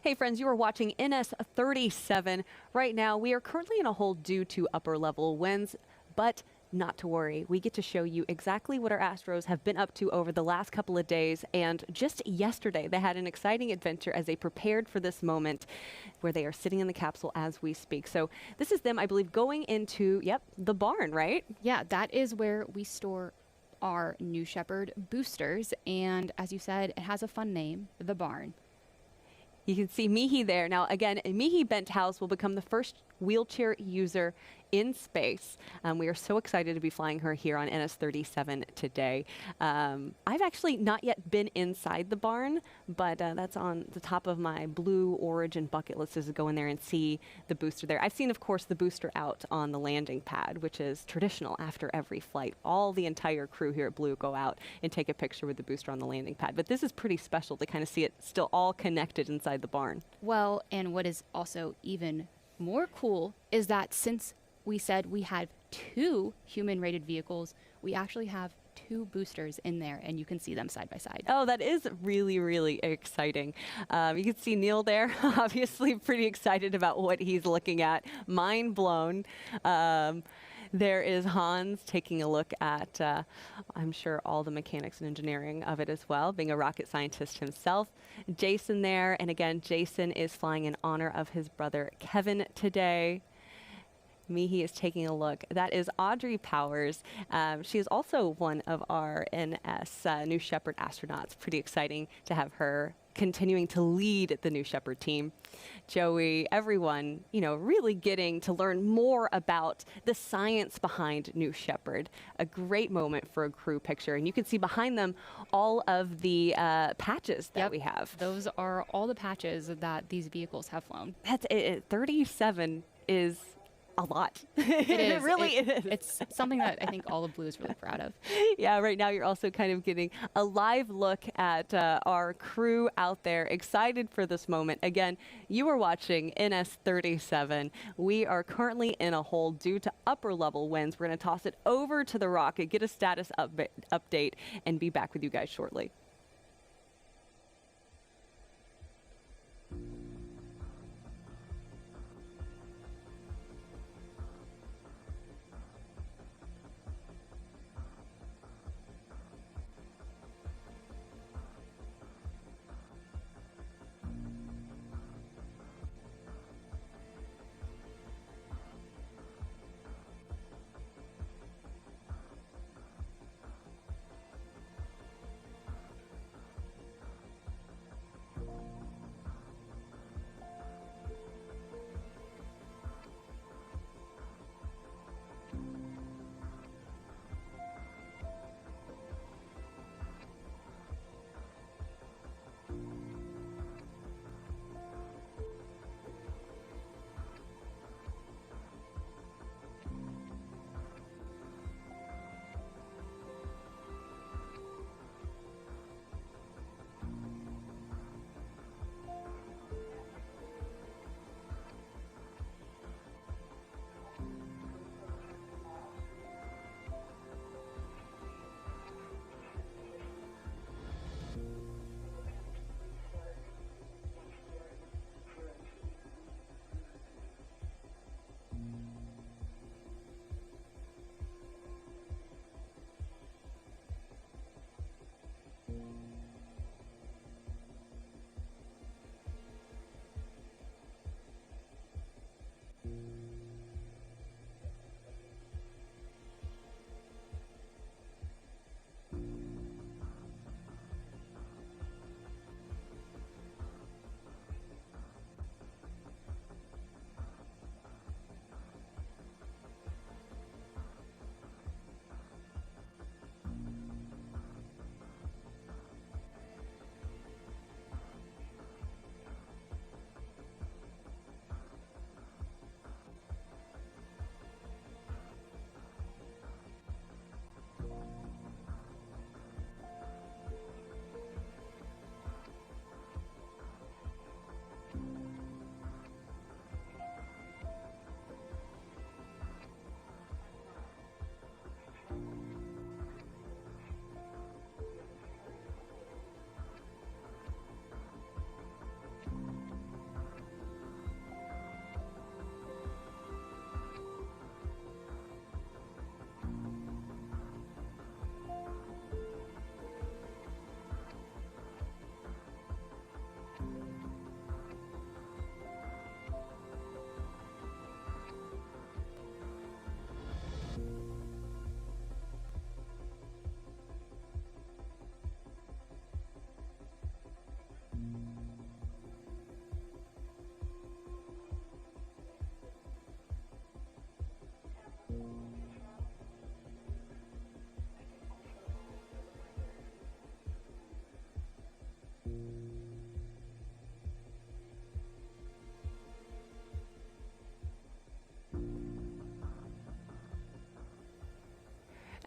Hey friends, you are watching NS-37. Right now, we are currently in a hold due to upper level winds, but not to worry. We get to show you exactly what our Astros have been up to over the last couple of days. And just yesterday, they had an exciting adventure as they prepared for this moment where they are sitting in the capsule as we speak. So this is them, I believe, going into, the barn, right? Yeah, that is where we store our New Shepard boosters. And as you said, it has a fun name, the barn. You can see Michi there. Now, again, Michi Benthaus will become the first wheelchair user in space. We are so excited to be flying her here on NS-37 today. I've actually not yet been inside the barn, but that's on the top of my Blue Origin bucket list, is to go in there and see the booster there. I've seen, of course, the booster out on the landing pad, which is traditional after every flight. All the entire crew here at Blue go out and take a picture with the booster on the landing pad. But this is pretty special to kind of see it still all connected inside the barn. Well, and what is also even more cool is that since we said we had 2 human-rated vehicles, we actually have 2 boosters in there, and you can see them side by side. Oh, that is really, really exciting. You can see Neal there, obviously pretty excited about what he's looking at. Mind blown. There is Hans taking a look at, I'm sure, all the mechanics and engineering of it as well, being a rocket scientist himself. Jason there, and again, Jason is flying in honor of his brother Kevin today. Michi is taking a look. That is Audrey Powers. She is also one of our NS New Shepard astronauts. Pretty exciting to have her continuing to lead the New Shepard team. Joey, everyone, really getting to learn more about the science behind New Shepard. A great moment for a crew picture. And you can see behind them all of the patches that we have. Those are all the patches that these vehicles have flown. That's it. 37 is a lot. It really is. It's something that I think all of Blue is really proud of. Yeah, right now you're also kind of getting a live look at our crew out there, excited for this moment. Again, you are watching NS-37. We are currently in a hold due to upper level winds. We're going to toss it over to the rocket, get a status update, and be back with you guys shortly.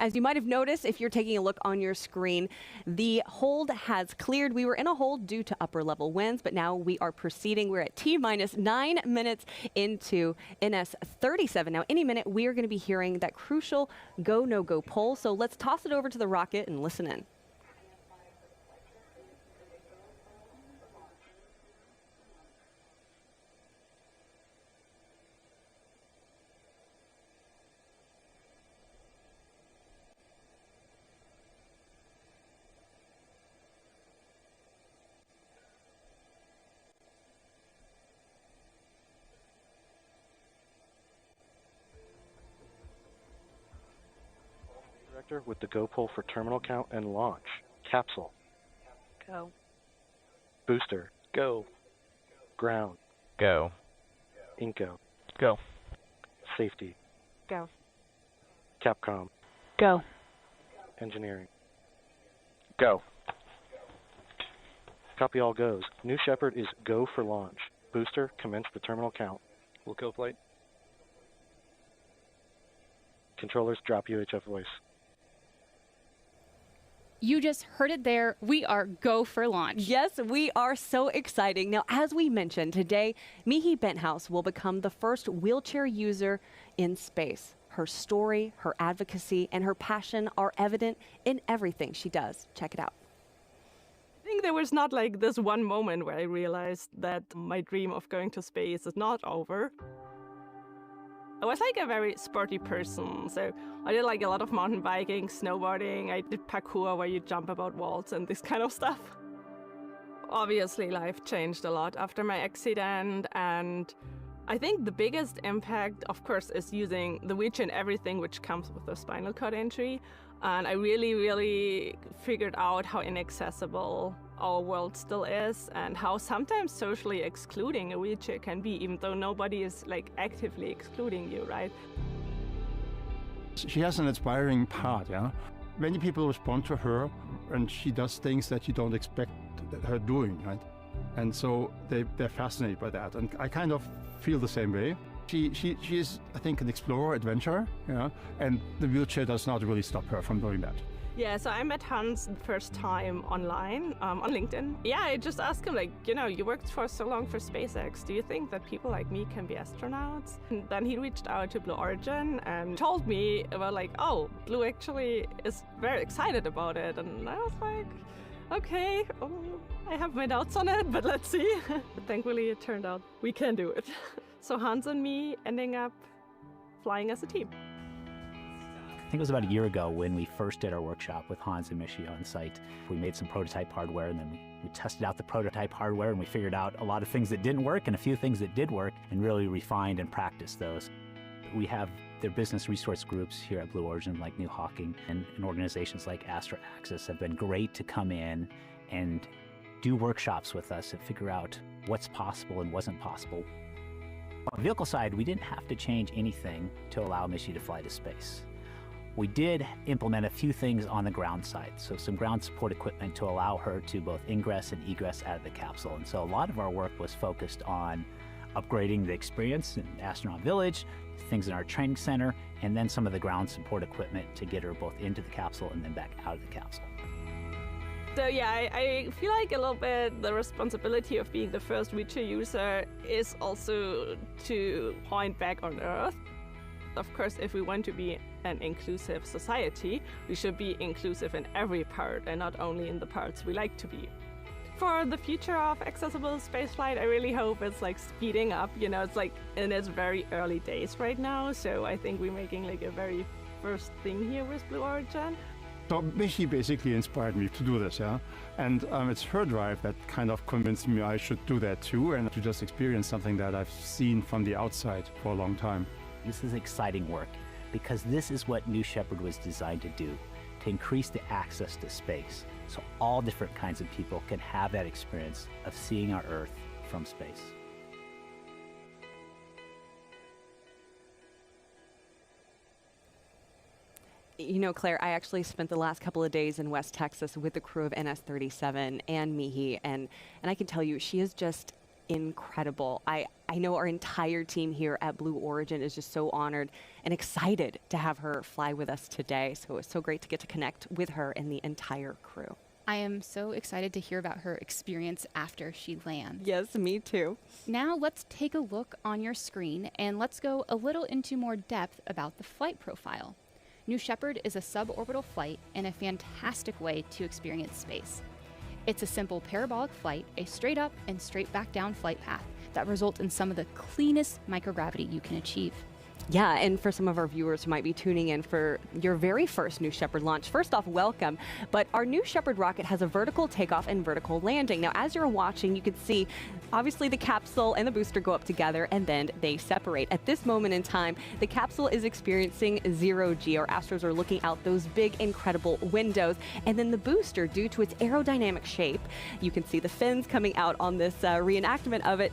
As you might have noticed, if you're taking a look on your screen, the hold has cleared. We were in a hold due to upper level winds, but now we are proceeding. We're at T-minus 9 minutes into NS-37. Now, any minute, we are going to be hearing that crucial go, no-go poll. So let's toss it over to the rocket and listen in. Director with the go pull for terminal count and launch. Capsule. Go. Booster. Go. Ground. Go. Inco. Go. Safety. Go. Capcom. Go. Engineering. Go. Copy all goes. New Shepard is go for launch. Booster, commence the terminal count. We'll go flight. Controllers, drop UHF voice. You just heard it there. We are go for launch. Yes, we are so exciting. Now, as we mentioned today, Michi Benthaus will become the first wheelchair user in space. Her story, her advocacy, and her passion are evident in everything she does. Check it out. I think there was not like this one moment where I realized that my dream of going to space is not over. I was like a very sporty person, so I did like a lot of mountain biking, snowboarding, I did parkour where you jump about walls and this kind of stuff. Obviously life changed a lot after my accident, and I think the biggest impact, of course, is using the wheelchair and everything which comes with the spinal cord injury. And I really figured out how inaccessible our world still is and how sometimes socially excluding a wheelchair can be, even though nobody is like actively excluding you, right? She has an inspiring part, yeah? Many people respond to her and she does things that you don't expect her doing, right? And so they're fascinated by that. And I kind of feel the same way. She is, I think, an explorer, adventurer, yeah? And the wheelchair does not really stop her from doing that. Yeah, so I met Hans the first time online, on LinkedIn. Yeah, I just asked him, like, you know, you worked for so long for SpaceX. Do you think that people like me can be astronauts? And then he reached out to Blue Origin and told me about, like, oh, Blue actually is very excited about it. And I was like, okay, I have my doubts on it, but let's see. But thankfully, it turned out we can do it. So Hans and me ending up flying as a team. I think it was about a year ago when we first did our workshop with Hans and Michi on site. We made some prototype hardware, and then we tested out the prototype hardware, and we figured out a lot of things that didn't work and a few things that did work, and really refined and practiced those. We have their business resource groups here at Blue Origin, like New Hawking, and organizations like Astra Access have been great to come in and do workshops with us and figure out what's possible and wasn't possible. On the vehicle side, we didn't have to change anything to allow Michi to fly to space. We did implement a few things on the ground side, so some ground support equipment to allow her to both ingress and egress out of the capsule. And so a lot of our work was focused on upgrading the experience in Astronaut Village, things in our training center, and then some of the ground support equipment to get her both into the capsule and then back out of the capsule. So yeah, I feel like a little bit the responsibility of being the first wheelchair user is also to point back on Earth. Of course, if we want to be an inclusive society, we should be inclusive in every part and not only in the parts we like to be. For the future of accessible spaceflight, I really hope it's like speeding up. You know, it's like in its very early days right now, so I think we're making like a very first thing here with Blue Origin. So Michi basically inspired me to do this, yeah? And it's her drive that kind of convinced me I should do that too, and to just experience something that I've seen from the outside for a long time. This is exciting work because this is what New Shepard was designed to do, to increase the access to space so all different kinds of people can have that experience of seeing our Earth from space. You know, Claire, I actually spent the last couple of days in West Texas with the crew of NS-37 and Michi, and I can tell you, she is just incredible. I know our entire team here at Blue Origin is just so honored and excited to have her fly with us today. So it's so great to get to connect with her and the entire crew. I am so excited to hear about her experience after she lands. Yes, me too. Now let's take a look on your screen and let's go a little into more depth about the flight profile. New Shepard is a suborbital flight and a fantastic way to experience space. It's a simple parabolic flight, a straight up and straight back down flight path that results in some of the cleanest microgravity you can achieve. Yeah, and for some of our viewers who might be tuning in for your very first New Shepard launch, first off, welcome. But our New Shepard rocket has a vertical takeoff and vertical landing. Now, as you're watching, you can see, obviously, the capsule and the booster go up together, and then they separate. At this moment in time, the capsule is experiencing 0G. Our astros are looking out those big, incredible windows. And then the booster, due to its aerodynamic shape, you can see the fins coming out on this reenactment of it.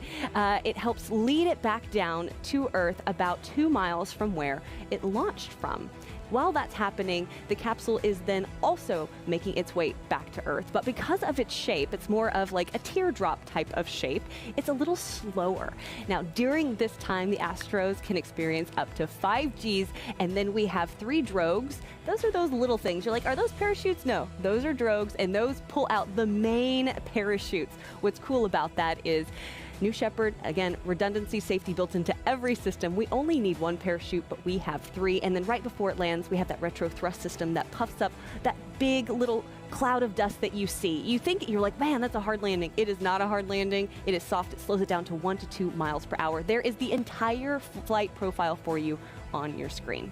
It helps lead it back down to Earth about 2 miles from where it launched from. While that's happening, the capsule is then also making its way back to Earth. But because of its shape, it's more of like a teardrop type of shape, it's a little slower. Now, during this time, the Astros can experience up to 5 Gs, and then we have 3 drogues. Those are those little things. You're like, are those parachutes? No, those are drogues, and those pull out the main parachutes. What's cool about that is New Shepard, again, redundancy, safety built into every system. We only need 1 parachute, but we have 3. And then right before it lands, we have that retro thrust system that puffs up that big little cloud of dust that you see. You think, you're like, man, that's a hard landing. It is not a hard landing. It is soft. It slows it down to 1 to 2 miles per hour. There is the entire flight profile for you on your screen.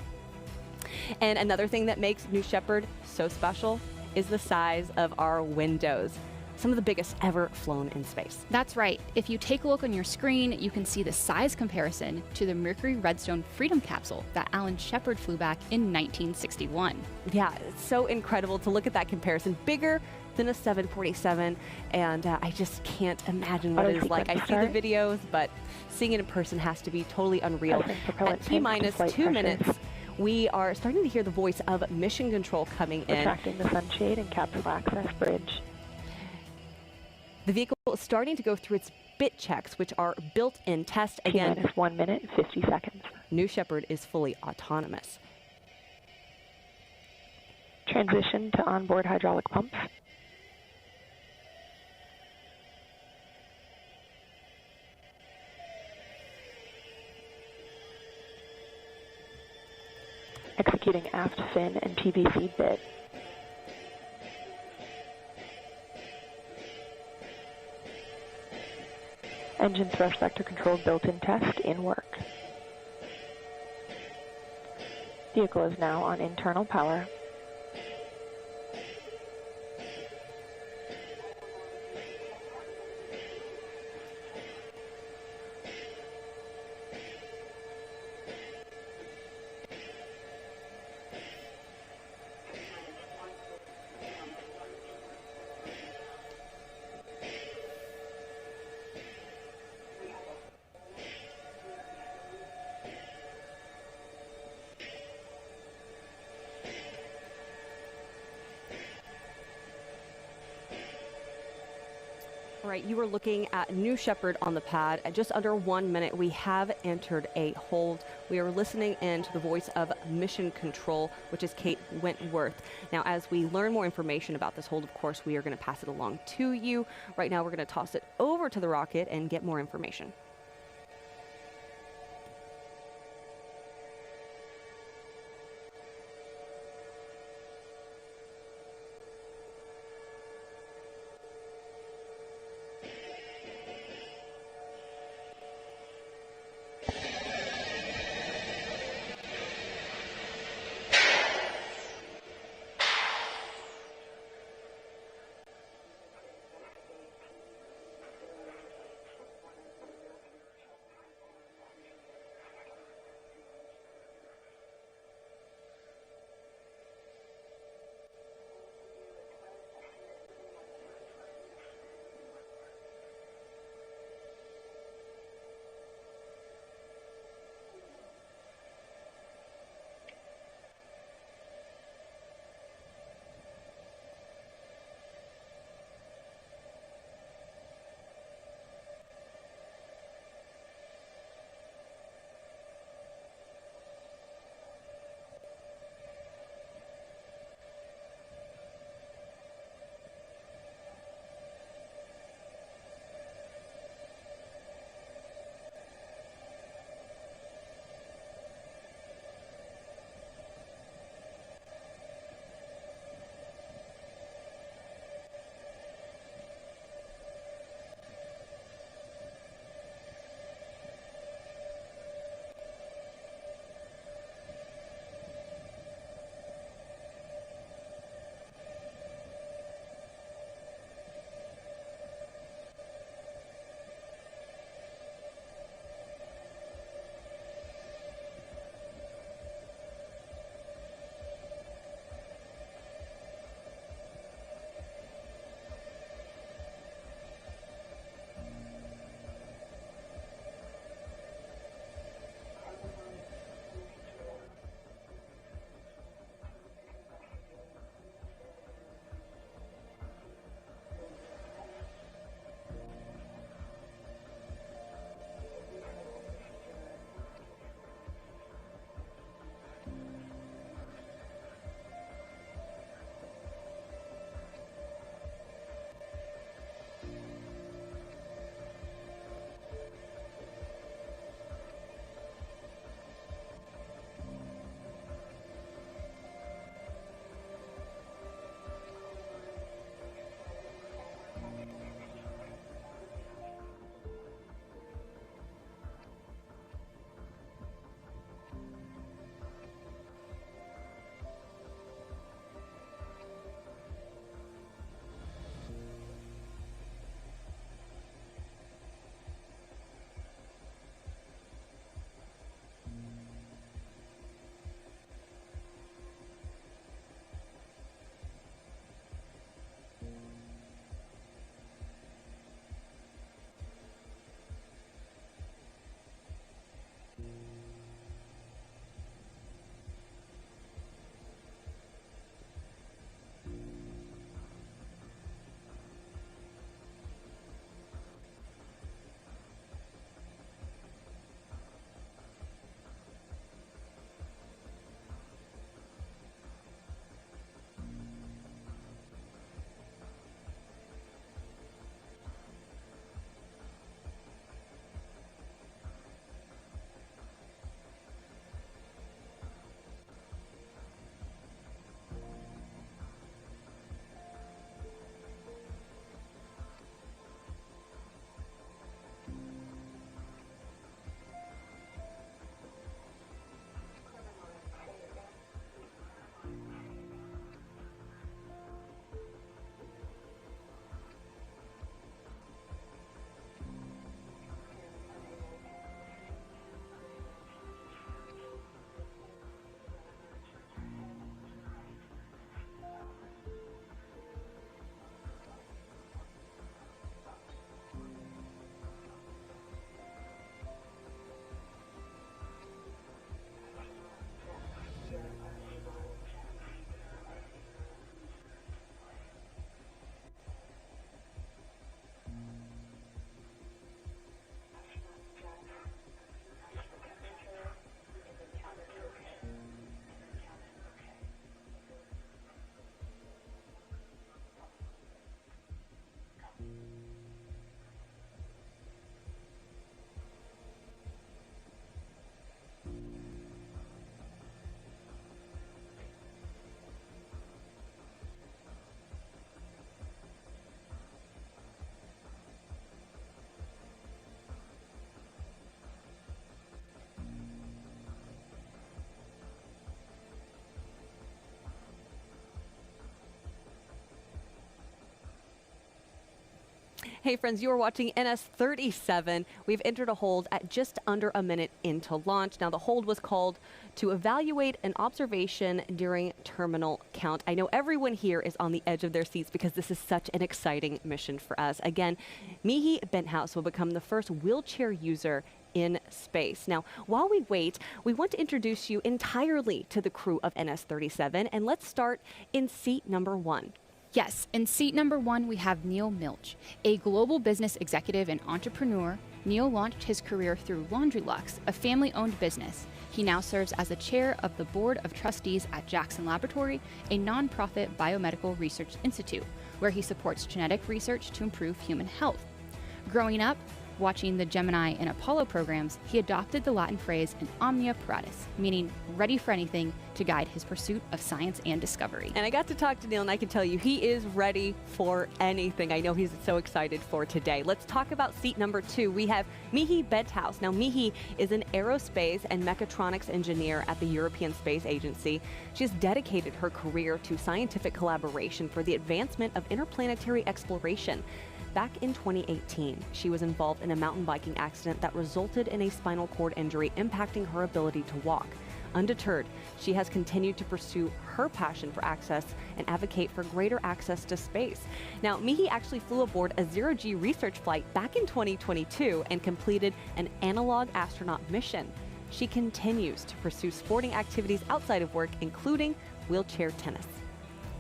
And another thing that makes New Shepard so special is the size of our windows. Some of the biggest ever flown in space. That's right. If you take a look on your screen, you can see the size comparison to the Mercury Redstone Freedom capsule that Alan Shepard flew back in 1961. Yeah, it's so incredible to look at that comparison. Bigger than a 747, and I just can't imagine what it is like. I see the videos, but seeing it in person has to be totally unreal. At T-minus 2 minutes, we are starting to hear the voice of mission control coming in. Retracting the sunshade and capsule access bridge. The vehicle is starting to go through its bit checks, which are built-in test. Again, T-minus 1 minute and 50 seconds. New Shepard is fully autonomous. Transition to onboard hydraulic pumps. Executing aft fin and PVC bit. Engine thrust vector control built-in test in work. Vehicle is now on internal power. Right, you are looking at New Shepard on the pad. At just under 1 minute, we have entered a hold. We are listening in to the voice of mission control, which is Kate Wentworth. Now, as we learn more information about this hold, of course, we are going to pass it along to you. Right now, we're going to toss it over to the rocket and get more information. Hey friends, you are watching NS-37. We've entered a hold at just under a minute into launch. Now the hold was called to evaluate an observation during terminal count. I know everyone here is on the edge of their seats because this is such an exciting mission for us. Again, Michi Benthaus will become the first wheelchair user in space. Now, while we wait, we want to introduce you entirely to the crew of NS-37, and let's start in seat number 1. Yes, in seat number 1, we have Neal Milch. A global business executive and entrepreneur, Neal launched his career through LaundryLux, a family-owned business. He now serves as the chair of the board of trustees at Jackson Laboratory, a nonprofit biomedical research institute, where he supports genetic research to improve human health. Growing up, watching the Gemini and Apollo programs, he adopted the Latin phrase in omnia paratus, meaning ready for anything, to guide his pursuit of science and discovery. And I got to talk to Neal, and I can tell you he is ready for anything. I know he's so excited for today. Let's talk about seat number 2. We have Michi Benthaus. Now, Michi is an aerospace and mechatronics engineer at the European Space Agency. She has dedicated her career to scientific collaboration for the advancement of interplanetary exploration. Back in 2018, she was involved in a mountain biking accident that resulted in a spinal cord injury, impacting her ability to walk. Undeterred, she has continued to pursue her passion for access and advocate for greater access to space. Now, Michi actually flew aboard a zero-G research flight back in 2022 and completed an analog astronaut mission. She continues to pursue sporting activities outside of work, including wheelchair tennis.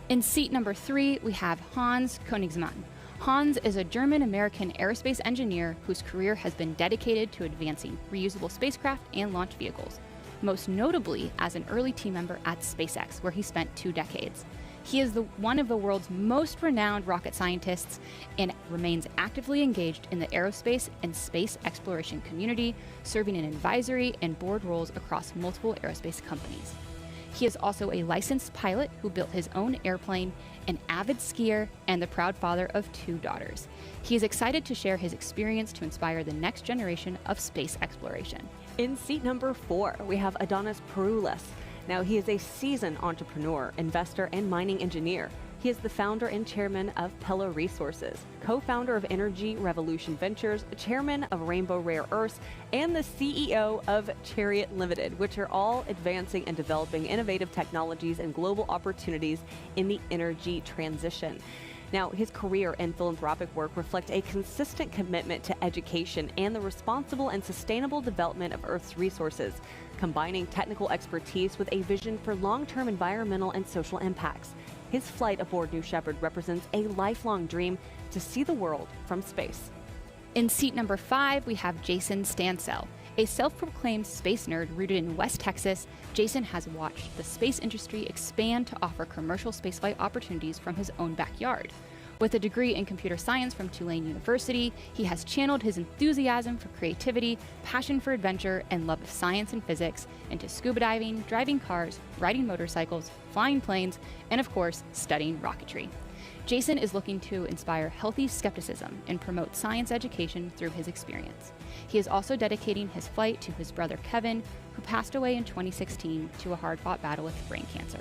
In seat number 3, we have Hans Koenigsmann. Hans is a German-American aerospace engineer whose career has been dedicated to advancing reusable spacecraft and launch vehicles, most notably as an early team member at SpaceX, where he spent 2 decades. He is one of the world's most renowned rocket scientists and remains actively engaged in the aerospace and space exploration community, serving in advisory and board roles across multiple aerospace companies. He is also a licensed pilot who built his own airplane, an avid skier, and the proud father of 2 daughters. He is excited to share his experience to inspire the next generation of space exploration. In seat number 4, we have Adonis Pouroulis. Now, he is a seasoned entrepreneur, investor, and mining engineer. He is the founder and chairman of Pella Resources, co-founder of Energy Revolution Ventures, chairman of Rainbow Rare Earths, and the CEO of Chariot Limited, which are all advancing and developing innovative technologies and global opportunities in the energy transition. Now, his career and philanthropic work reflect a consistent commitment to education and the responsible and sustainable development of Earth's resources, combining technical expertise with a vision for long-term environmental and social impacts. His flight aboard New Shepard represents a lifelong dream to see the world from space. In seat number 5, we have Jason Stansell. A self-proclaimed space nerd rooted in West Texas, Jason has watched the space industry expand to offer commercial spaceflight opportunities from his own backyard. With a degree in computer science from Tulane University, he has channeled his enthusiasm for creativity, passion for adventure, and love of science and physics into scuba diving, driving cars, riding motorcycles, flying planes, and of course, studying rocketry. Jason is looking to inspire healthy skepticism and promote science education through his experience. He is also dedicating his flight to his brother Kevin, who passed away in 2016 to a hard-fought battle with brain cancer.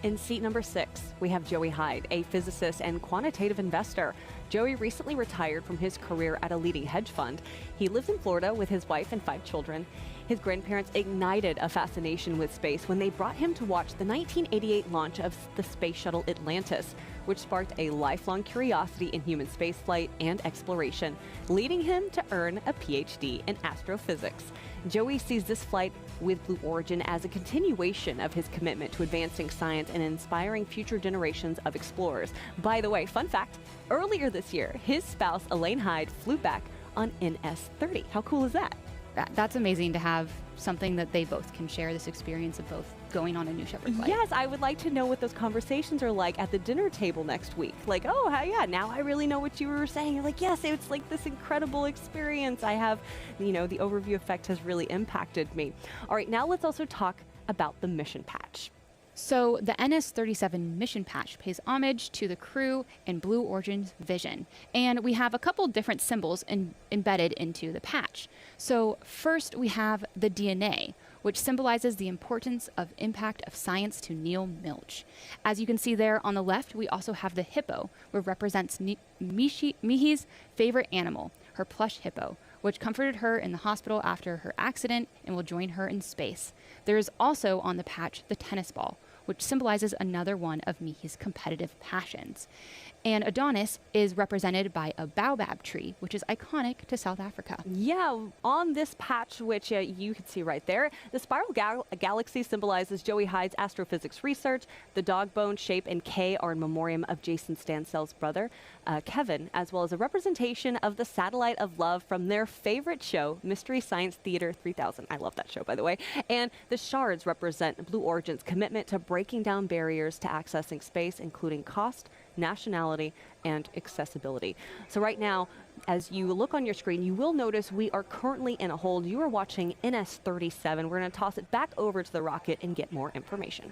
In seat number 6, we have Joey Hyde, a physicist and quantitative investor. Joey recently retired from his career at a leading hedge fund. He lives in Florida with his wife and 5 children. His grandparents ignited a fascination with space when they brought him to watch the 1988 launch of the space shuttle Atlantis, which sparked a lifelong curiosity in human spaceflight and exploration, leading him to earn a PhD in astrophysics. Joey sees this flight with Blue Origin as a continuation of his commitment to advancing science and inspiring future generations of explorers. By the way, fun fact, earlier this year, his spouse, Elaine Hyde, flew back on NS-30. How cool is that? That's amazing to have something that they both can share, this experience of both going on a New Shepard flight. Yes, I would like to know what those conversations are like at the dinner table next week. Like, oh, yeah, now I really know what you were saying. You're like, yes, it's like this incredible experience. I have, the overview effect has really impacted me. All right, now let's also talk about the mission patch. So the NS-37 mission patch pays homage to the crew and Blue Origin's vision. And we have a couple different symbols embedded into the patch. So first we have the DNA, which symbolizes the importance of impact of science to Neal Milch. As you can see there on the left, we also have the hippo, which represents Michi's favorite animal, her plush hippo, which comforted her in the hospital after her accident and will join her in space. There is also on the patch the tennis ball, which symbolizes another one of Michi's competitive passions. And Adonis is represented by a baobab tree, which is iconic to South Africa. Yeah, on this patch, which you can see right there, the spiral galaxy symbolizes Joey Hyde's astrophysics research. The dog bone shape and K are in memoriam of Jason Stansell's brother, Kevin, as well as a representation of the satellite of love from their favorite show, Mystery Science Theater 3000. I love that show, by the way. And the shards represent Blue Origin's commitment to breaking down barriers to accessing space, including cost, nationality, and accessibility. So right now, as you look on your screen, you will notice we are currently in a hold. You are watching NS-37. We're going to toss it back over to the rocket and get more information.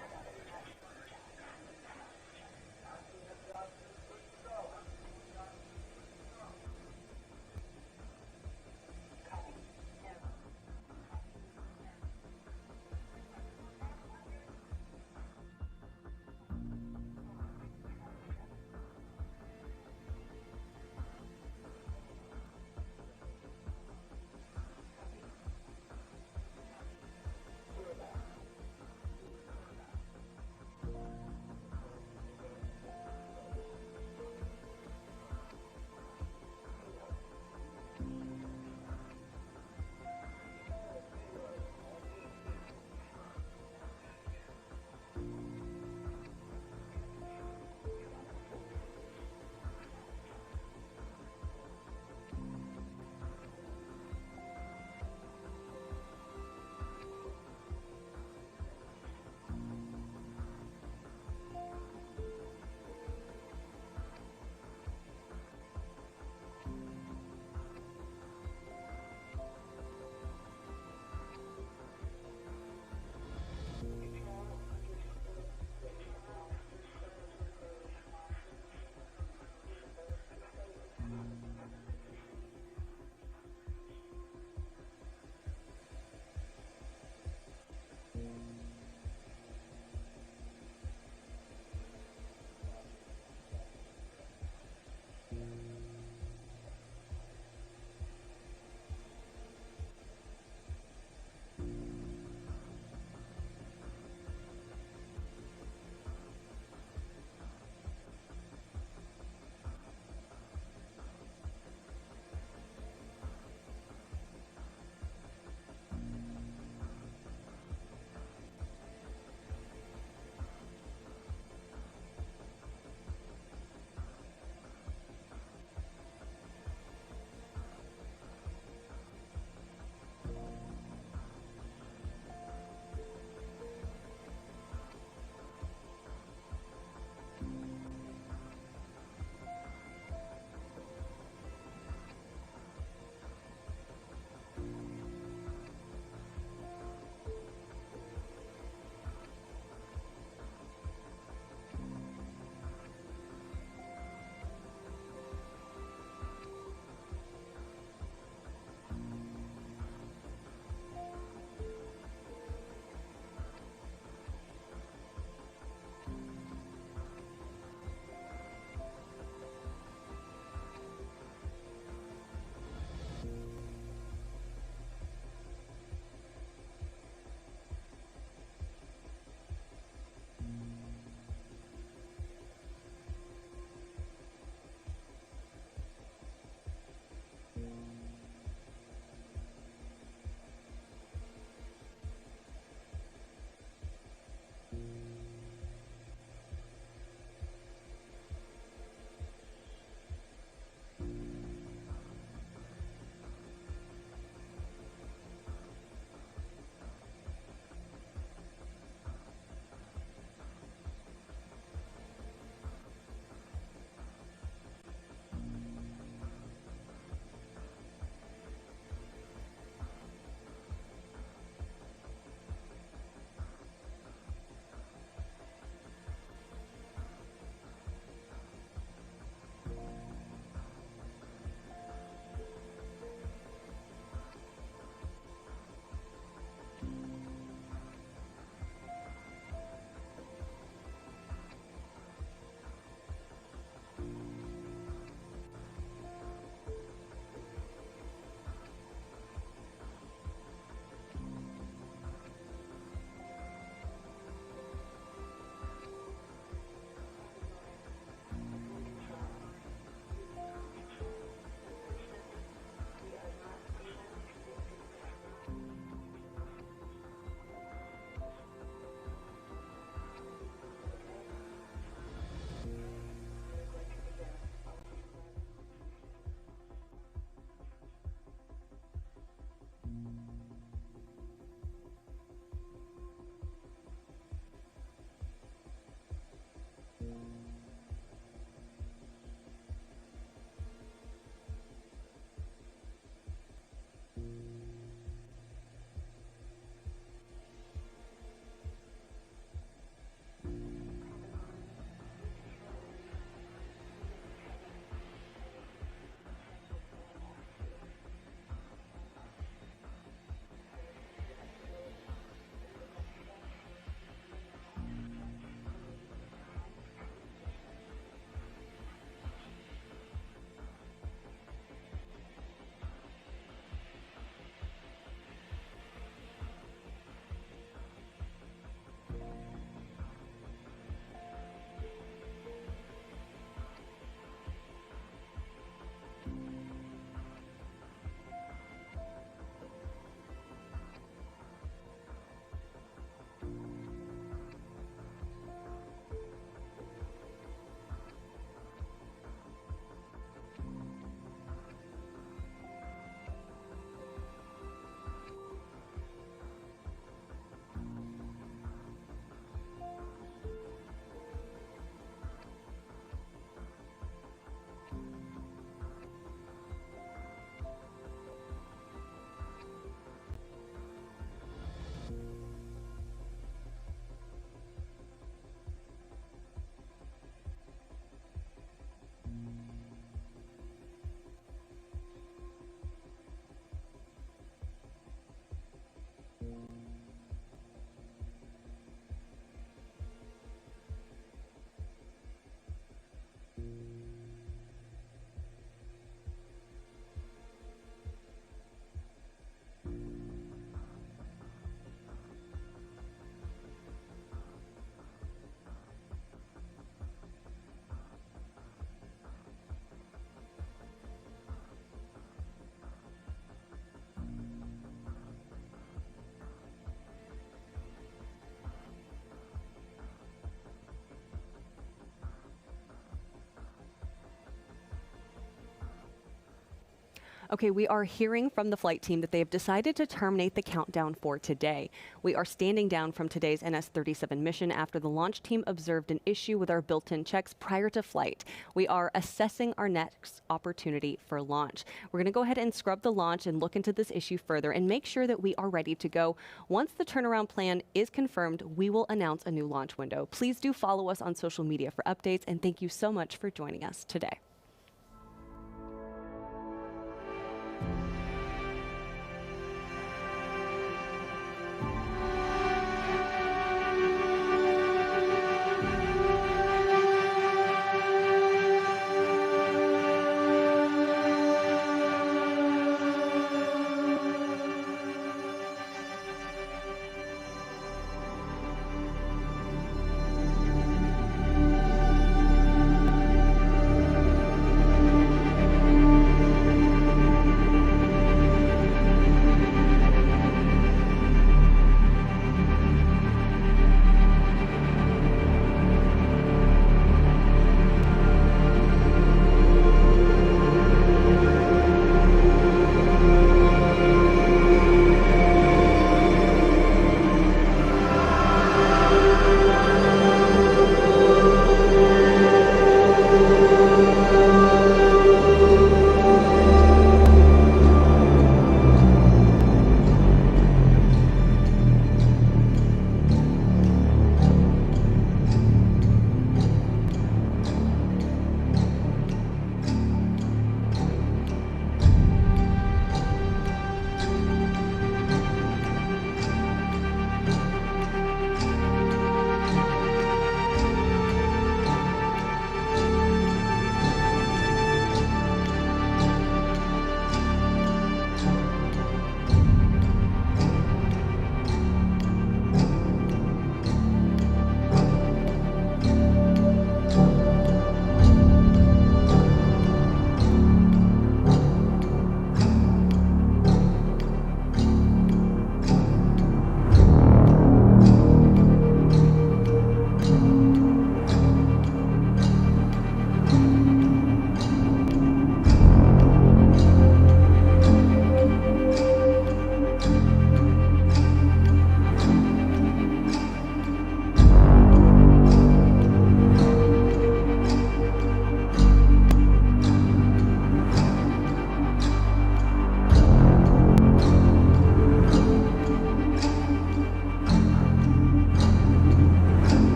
Okay, we are hearing from the flight team that they have decided to terminate the countdown for today. We are standing down from today's NS-37 mission after the launch team observed an issue with our built-in checks prior to flight. We are assessing our next opportunity for launch. We're going to go ahead and scrub the launch and look into this issue further and make sure that we are ready to go. Once the turnaround plan is confirmed, we will announce a new launch window. Please do follow us on social media for updates, and thank you so much for joining us today.